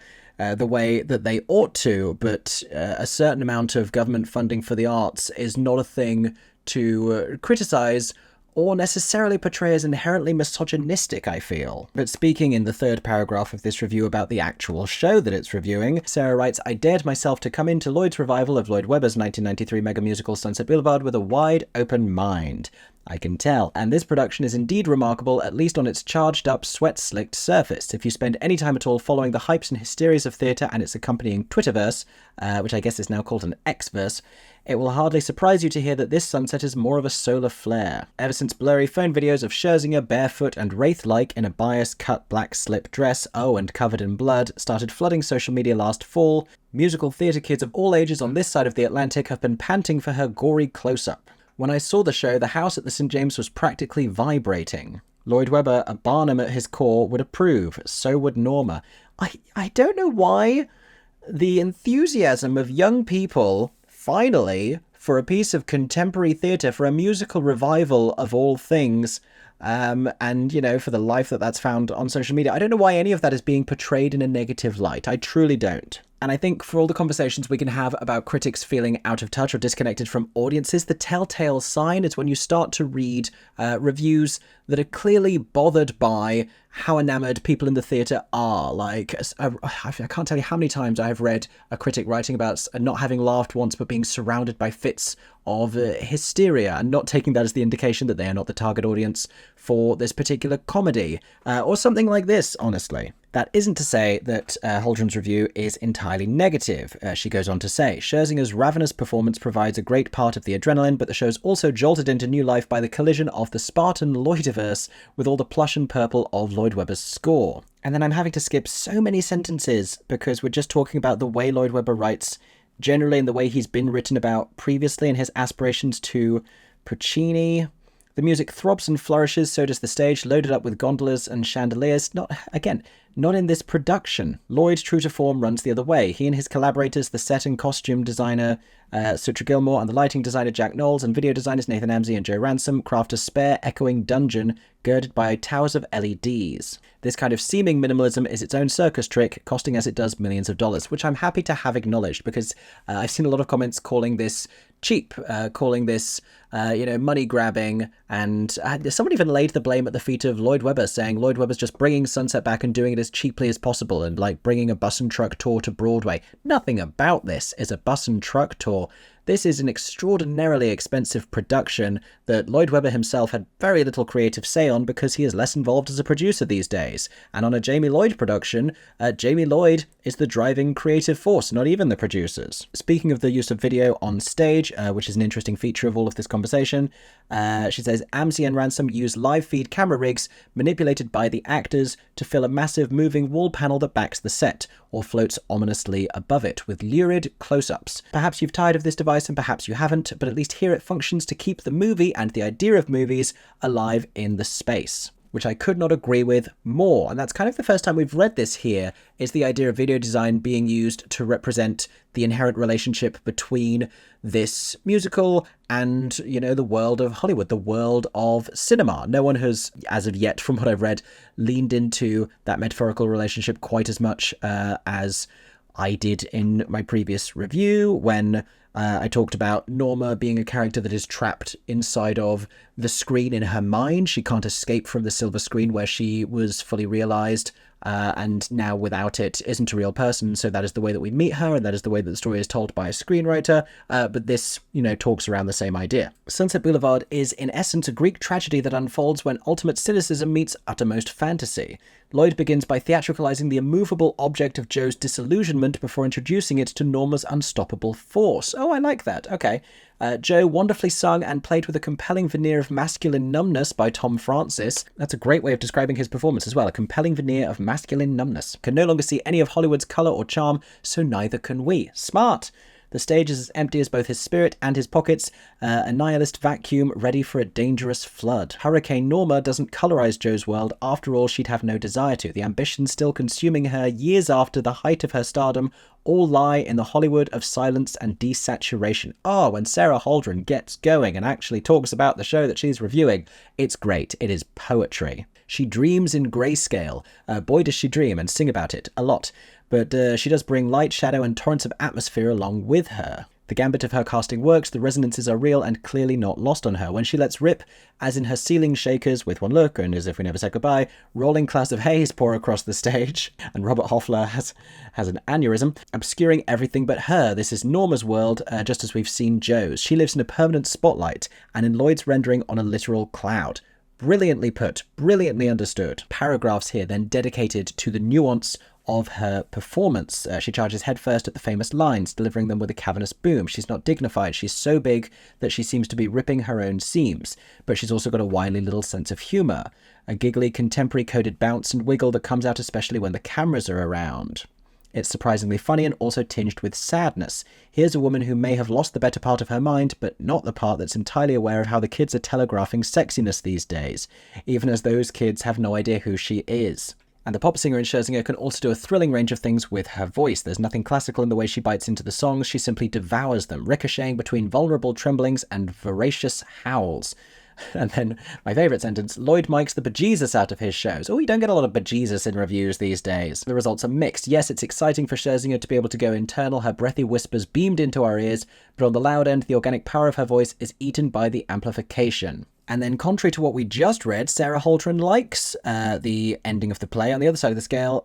Speaker 1: the way that they ought to, but a certain amount of government funding for the arts is not a thing to criticise or necessarily portray as inherently misogynistic, I feel. But speaking in the third paragraph of this review about the actual show that it's reviewing, Sarah writes, I dared myself to come into Lloyd's revival of Lloyd Webber's 1993 mega musical Sunset Boulevard with a wide open mind. I can tell, and this production is indeed remarkable, at least on its charged-up, sweat-slicked surface. If you spend any time at all following the hypes and hysterias of theatre and its accompanying Twitterverse, which I guess is now called an Xverse, it will hardly surprise you to hear that this sunset is more of a solar flare. Ever since blurry phone videos of Scherzinger barefoot and wraith-like in a bias-cut black slip dress, and covered in blood, started flooding social media last fall, musical theatre kids of all ages on this side of the Atlantic have been panting for her gory close-up. When I saw the show, the house at the St. James was practically vibrating. Lloyd Webber, a Barnum at his core, would approve. So would Norma. I don't know why the enthusiasm of young people, finally, for a piece of contemporary theatre, for a musical revival of all things, and, you know, for the life that's found on social media, I don't know why any of that is being portrayed in a negative light. I truly don't. And I think for all the conversations we can have about critics feeling out of touch or disconnected from audiences, the telltale sign is when you start to read reviews that are clearly bothered by how enamored people in the theatre are. Like, I can't tell you how many times I've read a critic writing about not having laughed once but being surrounded by fits of hysteria and not taking that as the indication that they are not the target audience for this particular comedy, or something like this, honestly. That isn't to say that Holdren's review is entirely negative. She goes on to say, Scherzinger's ravenous performance provides a great part of the adrenaline, but the show's also jolted into new life by the collision of the Spartan Lloydiverse with all the plush and purple of Lloyd Webber's score. And then I'm having to skip so many sentences because we're just talking about the way Lloyd Webber writes generally and the way he's been written about previously in his aspirations to Puccini. The music throbs and flourishes, so does the stage, loaded up with gondolas and chandeliers. Not in this production. Lloyd, true to form, runs the other way. He and his collaborators, the set and costume designer Sutra Gilmore and the lighting designer Jack Knowles and video designers Nathan Amsey and Joe Ransom, craft a spare, echoing dungeon girded by towers of LEDs. This kind of seeming minimalism is its own circus trick, costing as it does millions of dollars, which I'm happy to have acknowledged because I've seen a lot of comments calling this cheap, calling this, money grabbing, and someone even laid the blame at the feet of Lloyd Webber, saying Lloyd Webber's just bringing Sunset back and doing it as cheaply as possible, and like bringing a bus and truck tour to Broadway. Nothing about this is a bus and truck tour. This is an extraordinarily expensive production that Lloyd Webber himself had very little creative say on because he is less involved as a producer these days. And on a Jamie Lloyd production, Jamie Lloyd is the driving creative force, not even the producers. Speaking of the use of video on stage, which is an interesting feature of all of this conversation, she says, Amsey and Ransom use live feed camera rigs manipulated by the actors to fill a massive moving wall panel that backs the set, or floats ominously above it, with lurid close-ups. Perhaps you've tired of this device and perhaps you haven't, but at least here it functions to keep the movie and the idea of movies alive in the space, which I could not agree with more. And that's kind of the first time we've read this here, is the idea of video design being used to represent the inherent relationship between this musical and, the world of Hollywood, the world of cinema. No one has, as of yet, from what I've read, leaned into that metaphorical relationship quite as much as I did in my previous review when I talked about Norma being a character that is trapped inside of the screen in her mind. She can't escape from the silver screen where she was fully realized, and now without it isn't a real person. So that is the way that we meet her, and that is the way that the story is told by a screenwriter. But this, talks around the same idea. Sunset Boulevard is in essence a Greek tragedy that unfolds when ultimate cynicism meets uttermost fantasy. Lloyd begins by theatricalizing the immovable object of Joe's disillusionment before introducing it to Norma's unstoppable force. Oh, I like that. Okay. Joe, wonderfully sung and played with a compelling veneer of masculine numbness by Tom Francis. That's a great way of describing his performance as well. A compelling veneer of masculine numbness. Can no longer see any of Hollywood's colour or charm, so neither can we. Smart. The stage is as empty as both his spirit and his pockets, a nihilist vacuum ready for a dangerous flood. Hurricane Norma doesn't colorize Joe's world. After all, she'd have no desire to. The ambitions still consuming her years after the height of her stardom all lie in the Hollywood of silence and desaturation. Oh, when Sarah Holdren gets going and actually talks about the show that she's reviewing, it's great. It is poetry. She dreams in grayscale. Boy, does she dream and sing about it a lot. But she does bring light, shadow, and torrents of atmosphere along with her. The gambit of her casting works, the resonances are real and clearly not lost on her. When she lets rip, as in her ceiling shakers, with one look, and as if we never said goodbye, rolling clouds of haze pour across the stage, and Robert Hoffler has an aneurysm, obscuring everything but her. This is Norma's world, just as we've seen Joe's. She lives in a permanent spotlight, and in Lloyd's rendering on a literal cloud. Brilliantly put, brilliantly understood. Paragraphs here then dedicated to the nuance of her performance. She charges headfirst at the famous lines, delivering them with a cavernous boom. She's not dignified. She's so big that she seems to be ripping her own seams, but she's also got a wily little sense of humour, a giggly contemporary coded bounce and wiggle that comes out especially when the cameras are around. It's surprisingly funny and also tinged with sadness. Here's a woman who may have lost the better part of her mind, but not the part that's entirely aware of how the kids are telegraphing sexiness these days, even as those kids have no idea who she is. And the pop singer in Scherzinger can also do a thrilling range of things with her voice. There's nothing classical in the way she bites into the songs, she simply devours them, ricocheting between vulnerable tremblings and voracious howls. And then my favourite sentence, Lloyd mics the bejesus out of his shows. Oh, you don't get a lot of bejesus in reviews these days. The results are mixed. Yes, it's exciting for Scherzinger to be able to go internal, her breathy whispers beamed into our ears, but on the loud end, the organic power of her voice is eaten by the amplification. And then, contrary to what we just read, Sarah Holdren likes the ending of the play. On the other side of the scale,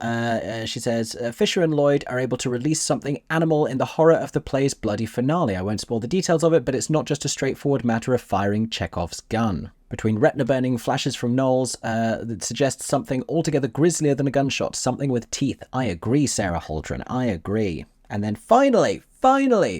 Speaker 1: she says, Fisher and Lloyd are able to release something animal in the horror of the play's bloody finale. I won't spoil the details of it, but it's not just a straightforward matter of firing Chekhov's gun. Between retina-burning flashes from Knowles that suggests something altogether grislier than a gunshot, something with teeth. I agree, Sarah Holdren, I agree. And then finally,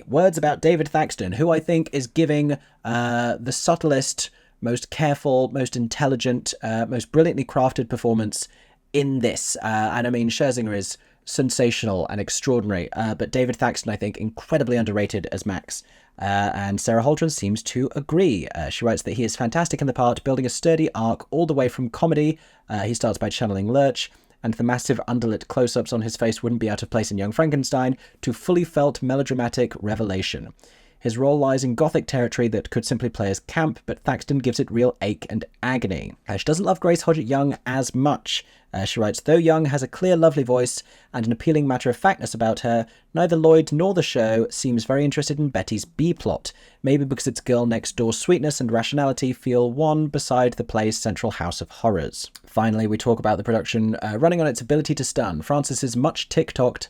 Speaker 1: words about David Thaxton, who I think is giving the subtlest, most careful, most intelligent, most brilliantly crafted performance in this. And I mean, Scherzinger is sensational and extraordinary, but David Thaxton, I think, incredibly underrated as Max. And Sarah Holdren seems to agree. She writes that he is fantastic in the part, building a sturdy arc all the way from comedy. He starts by channeling Lurch, and the massive underlit close-ups on his face wouldn't be out of place in Young Frankenstein, to fully felt melodramatic revelation. His role lies in gothic territory that could simply play as camp, but Thaxton gives it real ache and agony. She doesn't love Grace Hodgett Young as much. She writes, though Young has a clear, lovely voice and an appealing matter-of-factness about her, neither Lloyd nor the show seems very interested in Betty's B-plot, maybe because its girl-next-door sweetness and rationality feel one beside the play's central house of horrors. Finally, we talk about the production running on its ability to stun. Francis's much tick-tocked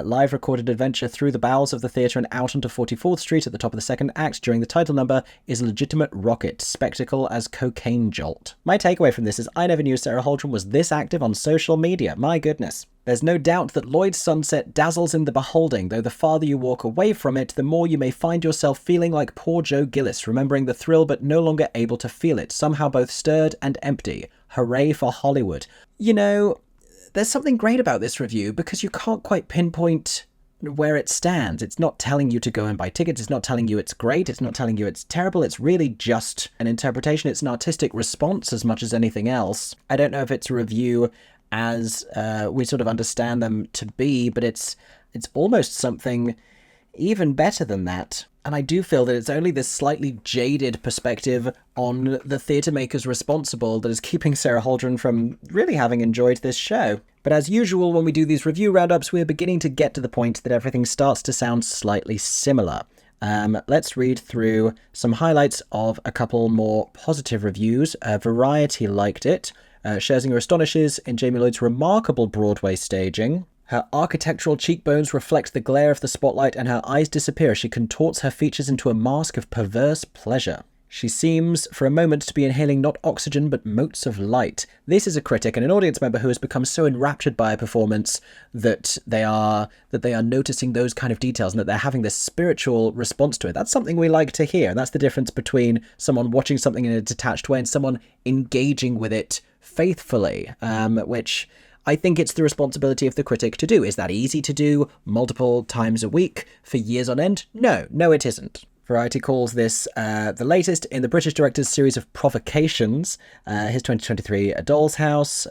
Speaker 1: live recorded adventure through the bowels of the theatre and out onto 44th Street at the top of the second act during the title number is a legitimate rocket, spectacle as cocaine jolt. My takeaway from this is I never knew Sarah Holdren was this active on social media. My goodness. There's no doubt that Lloyd's sunset dazzles in the beholding, though the farther you walk away from it, the more you may find yourself feeling like poor Joe Gillis, remembering the thrill but no longer able to feel it, somehow both stirred and empty. Hooray for Hollywood. You know, there's something great about this review because you can't quite pinpoint where it stands. It's not telling you to go and buy tickets. It's not telling you it's great. It's not telling you it's terrible. It's really just an interpretation. It's an artistic response as much as anything else. I don't know if it's a review as we sort of understand them to be, but it's almost something even better than that. And I do feel that it's only this slightly jaded perspective on the theatre makers responsible that is keeping Sarah Holdren from really having enjoyed this show. But as usual, when we do these review roundups, we're beginning to get to the point that everything starts to sound slightly similar. Let's read through some highlights of a couple more positive reviews. Variety liked it. Scherzinger astonishes in Jamie Lloyd's remarkable Broadway staging. Her architectural cheekbones reflect the glare of the spotlight and her eyes disappear as she contorts her features into a mask of perverse pleasure. She seems, for a moment, to be inhaling not oxygen but motes of light. This is a critic and an audience member who has become so enraptured by a performance that they are noticing those kind of details and that they're having this spiritual response to it. That's something we like to hear. And that's the difference between someone watching something in a detached way and someone engaging with it faithfully, which I think it's the responsibility of the critic to do. Is that easy to do multiple times a week for years on end? No, it isn't. Variety calls this the latest in the British director's series of provocations. His 2023 A Doll's House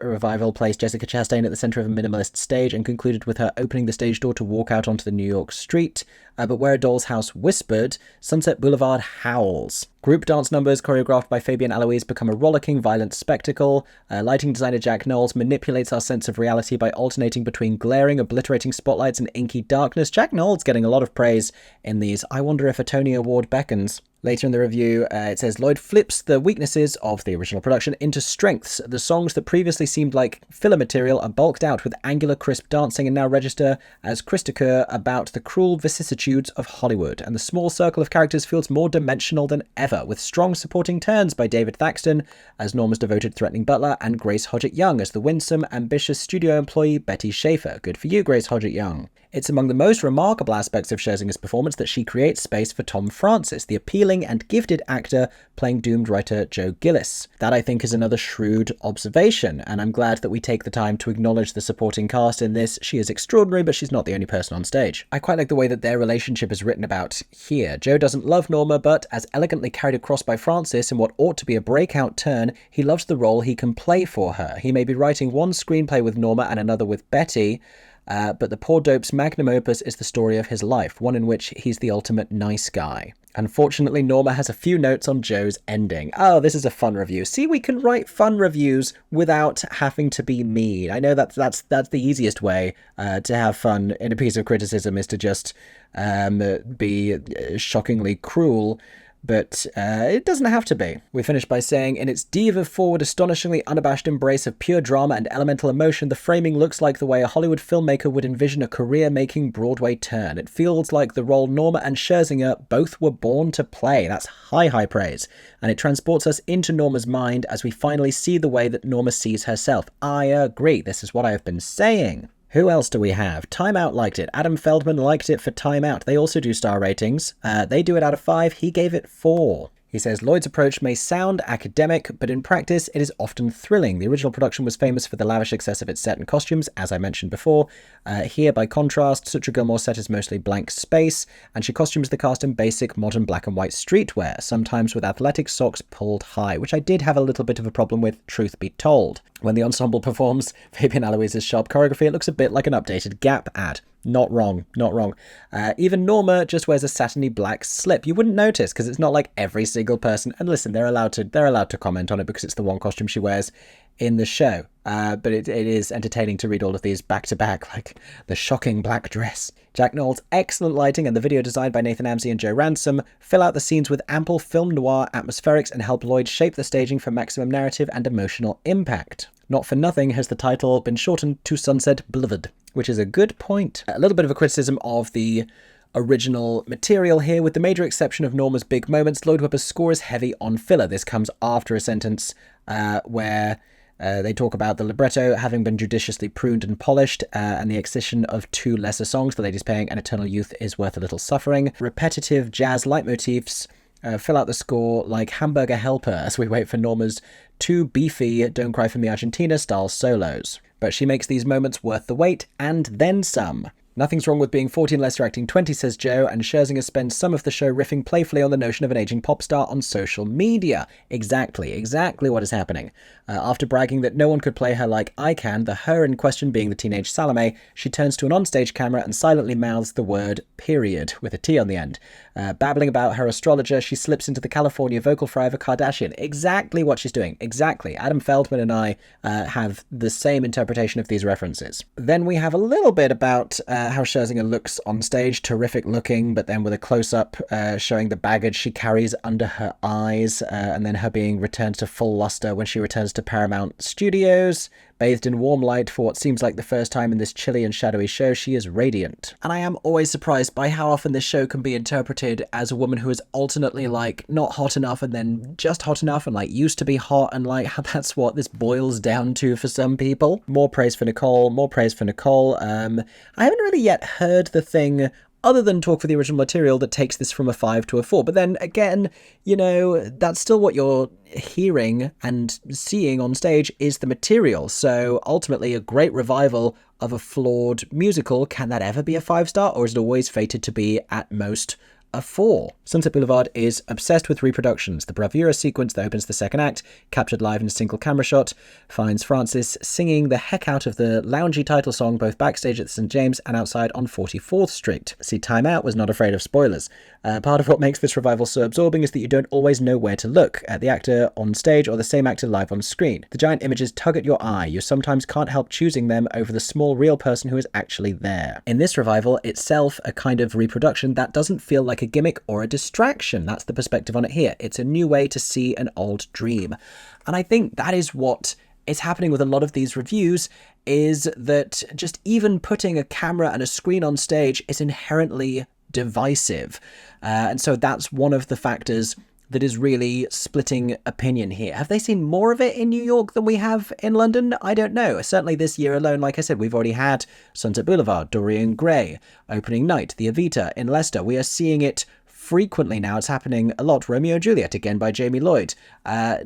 Speaker 1: revival placed Jessica Chastain at the centre of a minimalist stage and concluded with her opening the stage door to walk out onto the New York street. But where A Doll's House whispered, Sunset Boulevard howls. Group dance numbers choreographed by Fabian Aloise become a rollicking, violent spectacle. Lighting designer Jack Knowles manipulates our sense of reality by alternating between glaring, obliterating spotlights and inky darkness. Jack Knowles getting a lot of praise in these. I wonder if a Tony Award beckons. Later in the review, it says, Lloyd flips the weaknesses of the original production into strengths. The songs that previously seemed like filler material are bulked out with angular, crisp dancing and now register as Christopher about the cruel vicissitudes of Hollywood. And the small circle of characters feels more dimensional than ever, with strong supporting turns by David Thaxton as Norma's devoted, threatening butler and Grace Hodgett Young as the winsome, ambitious studio employee Betty Schaefer. Good for you, Grace Hodgett Young. It's among the most remarkable aspects of Scherzinger's performance that she creates space for Tom Francis, the appealing compelling and gifted actor playing doomed writer Joe Gillis. That, I think, is another shrewd observation, and I'm glad that we take the time to acknowledge the supporting cast in this. She is extraordinary, but she's not the only person on stage. I quite like the way that their relationship is written about here. Joe doesn't love Norma, but as elegantly carried across by Francis in what ought to be a breakout turn, he loves the role he can play for her. He may be writing one screenplay with Norma and another with Betty, but the poor dope's magnum opus is the story of his life, one in which he's the ultimate nice guy. Unfortunately, Norma has a few notes on Joe's ending. Oh, this is a fun review. See, we can write fun reviews without having to be mean. I know that's the easiest way to have fun in a piece of criticism, is to just be shockingly cruel. But it doesn't have to be. We finish by saying, in its diva-forward, astonishingly unabashed embrace of pure drama and elemental emotion, the framing looks like the way a Hollywood filmmaker would envision a career-making Broadway turn. It feels like the role Norma and Scherzinger both were born to play. That's high, high praise. And it transports us into Norma's mind as we finally see the way that Norma sees herself. I agree. This is what I have been saying. Who else do we have? TimeOut liked it. Adam Feldman liked it for TimeOut. They also do star ratings. They do it out of 5. He gave it 4. He says, Lloyd's approach may sound academic, but in practice it is often thrilling. The original production was famous for the lavish excess of its set and costumes, as I mentioned before. Here, by contrast, Sutra Gilmore's set is mostly blank space, and she costumes the cast in basic modern black and white streetwear, sometimes with athletic socks pulled high, which I did have a little bit of a problem with, truth be told. When the ensemble performs Fabian Aloise's sharp choreography, it looks a bit like an updated Gap ad. Not wrong, not wrong. Even Norma just wears a satiny black slip. You wouldn't notice because it's not like every single person. And listen, they're allowed to comment on it because it's the one costume she wears in the show. But it is entertaining to read all of these back to back, like the shocking black dress. Jack Knoll's excellent lighting and the video designed by Nathan Amsey and Joe Ransom fill out the scenes with ample film noir atmospherics and help Lloyd shape the staging for maximum narrative and emotional impact. Not for nothing has the title been shortened to Sunset Boulevard, which is a good point. A little bit of a criticism of the original material here. With the major exception of Norma's big moments, Lloyd Webber's score is heavy on filler. This comes after a sentence where they talk about the libretto having been judiciously pruned and polished, and the excision of 2 lesser songs, The Lady's Paying and Eternal Youth is Worth a Little Suffering. Repetitive jazz leitmotifs fill out the score like Hamburger Helper as we wait for Norma's 2 beefy Don't Cry For Me Argentina style solos. But she makes these moments worth the wait, and then some. Nothing's wrong with being 40 and less acting 20, says Joe, and Scherzinger spends some of the show riffing playfully on the notion of an aging pop star on social media. Exactly what is happening. After bragging that no one could play her like I can, the her in question being the teenage Salome, she turns to an onstage camera and silently mouths the word period, with a T on the end. Babbling about her astrologer, she slips into the California vocal fry of a Kardashian. Exactly what she's doing. Exactly. Adam Feldman and I have the same interpretation of these references. Then we have a little bit about how Scherzinger looks on stage, terrific looking, but then with a close-up showing the baggage she carries under her eyes, and then her being returned to full luster when she returns to Paramount Studios. Bathed in warm light for what seems like the first time in this chilly and shadowy show, she is radiant. And I am always surprised by how often this show can be interpreted as a woman who is alternately like not hot enough and then just hot enough and like used to be hot, and like how that's what this boils down to for some people. More praise for Nicole, more praise for Nicole. I haven't really yet heard the thing other than talk for the original material that takes this from a 5 to a 4. But then again, you know, that's still what you're hearing and seeing on stage is the material. So ultimately a great revival of a flawed musical. Can that ever be a 5-star, or is it always fated to be at most a 4? Sunset Boulevard is obsessed with reproductions. The bravura sequence that opens the second act, captured live in a single camera shot, finds Francis singing the heck out of the loungy title song both backstage at the St. James and outside on 44th Street. See, TimeOut was not afraid of spoilers. Part of what makes this revival so absorbing is that you don't always know where to look, at the actor on stage or the same actor live on screen. The giant images tug at your eye. You sometimes can't help choosing them over the small real person who is actually there. In this revival, itself a kind of reproduction that doesn't feel like a gimmick or a distraction. That's the perspective on it here. It's a new way to see an old dream. And I think that is what is happening with a lot of these reviews, is that just even putting a camera and a screen on stage is inherently divisive. And so that's one of the factors that is really splitting opinion here. Have they seen more of it in New York than we have in London? I don't know. Certainly this year alone, like I said, we've already had Sunset Boulevard, Dorian Gray, opening night, the Evita in Leicester. We are seeing it frequently now. It's happening a lot. Romeo and Juliet, again by Jamie Lloyd,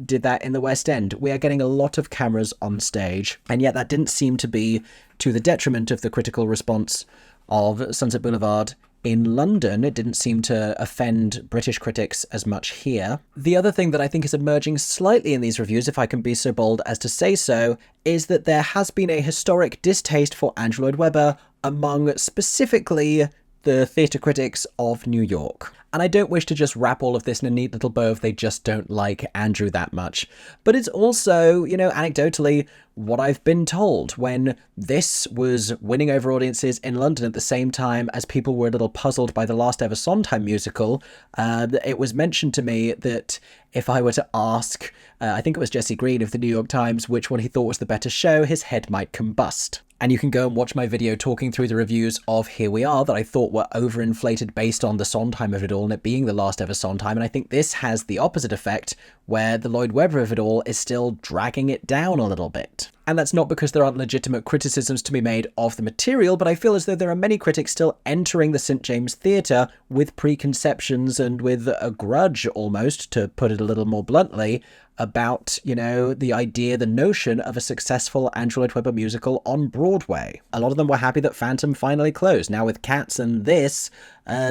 Speaker 1: did that in the West End. We are getting a lot of cameras on stage, and yet that didn't seem to be to the detriment of the critical response of Sunset Boulevard in London. It didn't seem to offend British critics as much here. The other thing that I think is emerging slightly in these reviews, if I can be so bold as to say so, is that there has been a historic distaste for Andrew Lloyd Webber among specifically the theatre critics of New York. And I don't wish to just wrap all of this in a neat little bow if they just don't like Andrew that much. But it's also, you know, anecdotally, what I've been told when this was winning over audiences in London at the same time as people were a little puzzled by the last ever Sondheim musical. It was mentioned to me that if I were to ask, I think it was Jesse Green of the New York Times, which one he thought was the better show, his head might combust. And you can go and watch my video talking through the reviews of Here We Are that I thought were overinflated based on the Sondheim of it all and it being the last ever Sondheim. And I think this has the opposite effect, where the Lloyd Webber of it all is still dragging it down a little bit. And that's not because there aren't legitimate criticisms to be made of the material, but I feel as though there are many critics still entering the St. James Theatre with preconceptions and with a grudge almost, to put it a little more bluntly, about, you know, the idea, the notion of a successful Andrew Lloyd Webber musical on Broadway. A lot of them were happy that Phantom finally closed. Now with Cats and this,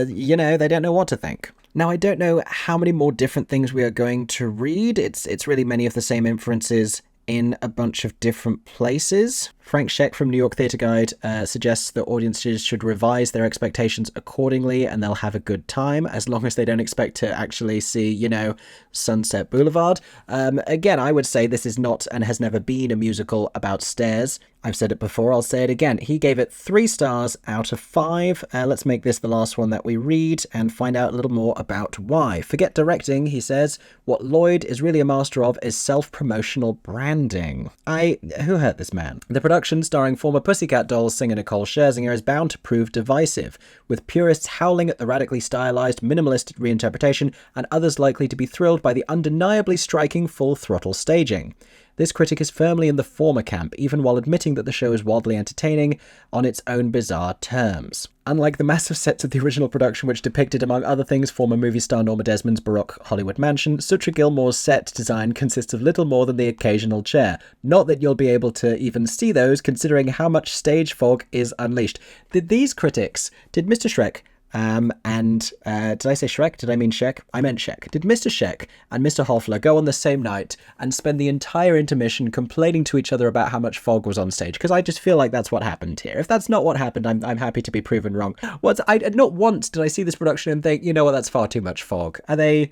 Speaker 1: you know, they don't know what to think. Now, I don't know how many more different things we are going to read. It's really many of the same inferences in a bunch of different places. Frank Scheck from New York Theatre Guide suggests that audiences should revise their expectations accordingly and they'll have a good time, as long as they don't expect to actually see, you know, Sunset Boulevard. Again, I would say this is not and has never been a musical about stairs. I've said it before, I'll say it again. He gave it 3 stars out of 5. Let's make this the last one that we read and find out a little more about why. Forget directing, he says. What Lloyd is really a master of is self-promotional branding. Who hurt this man? The production, starring former Pussycat Dolls singer Nicole Scherzinger, is bound to prove divisive, with purists howling at the radically stylized, minimalist reinterpretation and others likely to be thrilled by the undeniably striking full-throttle staging. This critic is firmly in the former camp, even while admitting that the show is wildly entertaining on its own bizarre terms. Unlike the massive sets of the original production, which depicted, among other things, former movie star Norma Desmond's Baroque Hollywood mansion, Sutra Gilmore's set design consists of little more than the occasional chair. Not that you'll be able to even see those, considering how much stage fog is unleashed. Did Mr. Shrek, did I say Shrek? Did I mean Sheck? I meant Sheck. Did Mr. Sheck and Mr. Hoffler go on the same night and spend the entire intermission complaining to each other about how much fog was on stage? Because I just feel like that's what happened here. If that's not what happened, I'm happy to be proven wrong. Not once did I see this production and think, you know what, that's far too much fog. Why?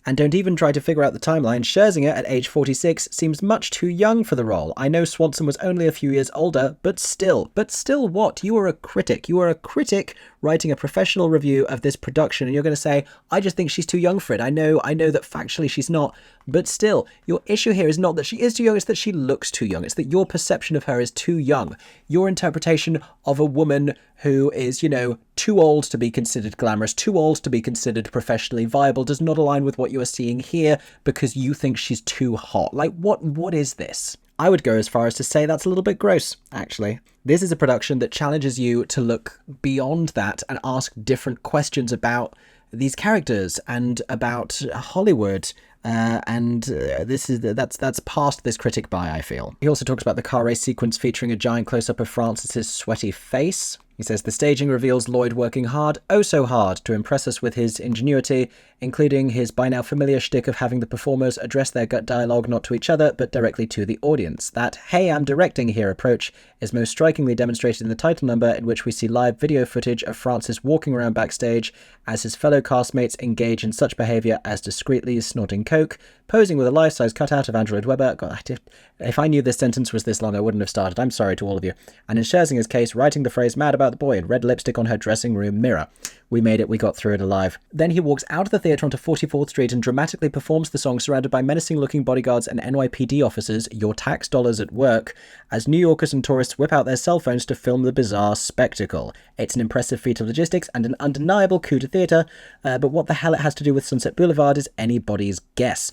Speaker 1: And don't even try to figure out the timeline. Scherzinger, at age 46, seems much too young for the role. I know Swanson was only a few years older, but still what? You are a critic. You are a critic writing a professional review of this production, and you're going to say, I just think she's too young for it. I know that factually she's not, but still, your issue here is not that she is too young, it's that she looks too young. It's that your perception of her is too young. Your interpretation of a woman who is, you know, too old to be considered glamorous, too old to be considered professionally viable, does not align with what you are seeing here because you think she's too hot. Like, what is this? I would go as far as to say that's a little bit gross, actually. This is a production that challenges you to look beyond that and ask different questions about these characters and about Hollywood. That's passed this critic by, I feel. He also talks about the car race sequence featuring a giant close-up of Francis's sweaty face. He says the staging reveals Lloyd working hard, oh so hard, to impress us with his ingenuity, including his by now familiar shtick of having the performers address their gut dialogue not to each other, but directly to the audience. That "hey, I'm directing here" approach is most strikingly demonstrated in the title number, in which we see live video footage of Francis walking around backstage as his fellow castmates engage in such behaviour as discreetly snorting coke, posing with a life-size cutout of Andrew Lloyd Webber. God, if I knew this sentence was this long, I wouldn't have started. I'm sorry to all of you. And in Scherzinger's case, writing the phrase "mad about the boy" in red lipstick on her dressing room mirror. We made it, we got through it alive. Then he walks out of the theatre onto 44th Street and dramatically performs the song surrounded by menacing-looking bodyguards and NYPD officers, your tax dollars at work, as New Yorkers and tourists whip out their cell phones to film the bizarre spectacle. It's an impressive feat of logistics and an undeniable coup de theatre, but what the hell it has to do with Sunset Boulevard is anybody's guess.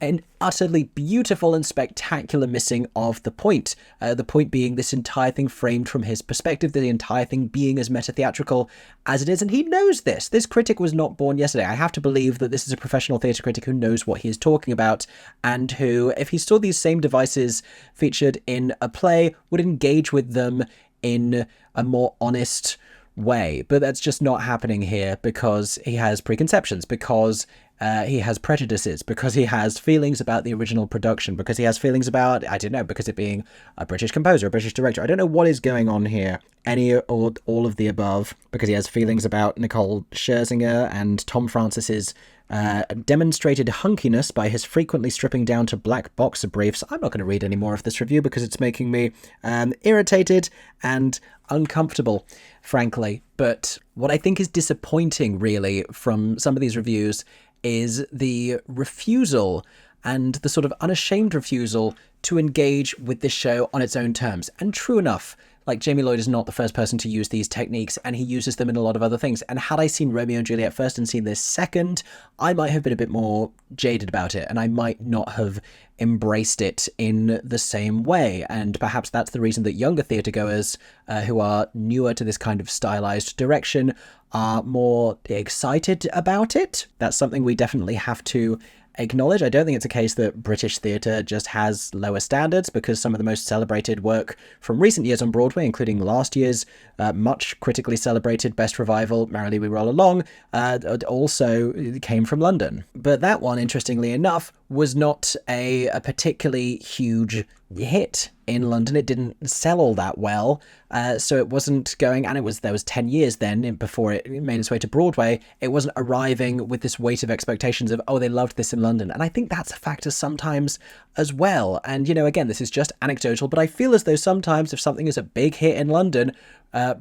Speaker 1: an utterly beautiful and spectacular missing of the point. The point being this entire thing framed from his perspective, the entire thing being as meta-theatrical as it is, and he knows this. This critic was not born yesterday. I have to believe that this is a professional theatre critic who knows what he is talking about, and who, if he saw these same devices featured in a play, would engage with them in a more honest way. But that's just not happening here, because he has preconceptions, because he has prejudices, because he has feelings about the original production, because he has feelings about, I don't know, because it being a British composer, a British director. I don't know what is going on here, any or all of the above, because he has feelings about Nicole Scherzinger and Tom Francis's demonstrated hunkiness by his frequently stripping down to black boxer briefs. I'm not going to read any more of this review because it's making me irritated and uncomfortable, frankly. But what I think is disappointing, really, from some of these reviews is the refusal, and the sort of unashamed refusal, to engage with this show on its own terms. And true enough, like, Jamie Lloyd is not the first person to use these techniques, and he uses them in a lot of other things. And had I seen Romeo and Juliet first and seen this second, I might have been a bit more jaded about it, and I might not have embraced it in the same way. And perhaps that's the reason that younger theatregoers who are newer to this kind of stylized direction are more excited about it. That's something we definitely have to acknowledge. I don't think it's a case that British theatre just has lower standards, because some of the most celebrated work from recent years on Broadway, including last year's much critically celebrated Best Revival, Merrily We Roll Along, also came from London. But that one, interestingly enough, was not a particularly huge hit in London. It didn't sell all that well, so it wasn't going, and there was 10 years then before it made its way to Broadway. It wasn't arriving with this weight of expectations of, oh, they loved this in London. And I think that's a factor sometimes as well. And, you know, again, this is just anecdotal, but I feel as though sometimes if something is a big hit in London,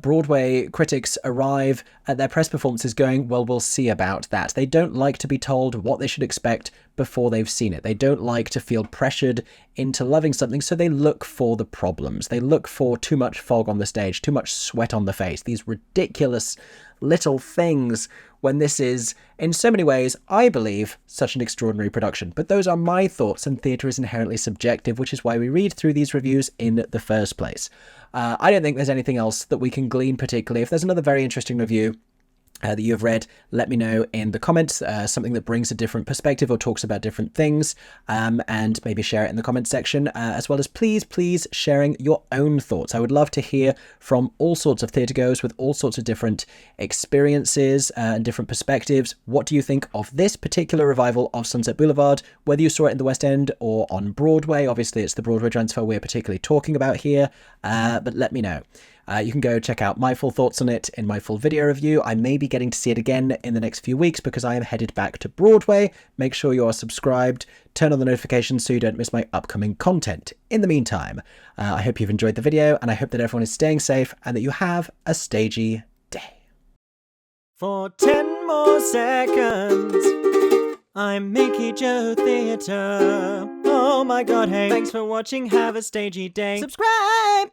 Speaker 1: Broadway critics arrive at their press performances going, well, we'll see about that. They don't like to be told what they should expect before they've seen it. They don't like to feel pressured into loving something, so they look for the problems. They look for too much fog on the stage, too much sweat on the face, these ridiculous little things, when this is, in so many ways, I believe, such an extraordinary production. But those are my thoughts, and theatre is inherently subjective, which is why we read through these reviews in the first place. I don't think there's anything else that we can glean particularly. If there's another very interesting review that you have read, let me know in the comments, something that brings a different perspective or talks about different things, and maybe share it in the comments section, as well as please sharing your own thoughts. I would love to hear from all sorts of theatregoers with all sorts of different experiences and different perspectives. What do you think of this particular revival of Sunset Boulevard, whether you saw it in the West End or on Broadway? Obviously, it's the Broadway transfer we're particularly talking about here, but let me know. You can go check out my full thoughts on it in my full video review. I may be getting to see it again in the next few weeks because I am headed back to Broadway. Make sure you are subscribed, turn on the notifications so you don't miss my upcoming content. In the meantime, I hope you've enjoyed the video, and I hope that everyone is staying safe and that you have a stagey day.
Speaker 2: For 10 more seconds, I'm MickeyJoTheatre. Oh my god, hey, thanks for watching, have a stagey day. Subscribe!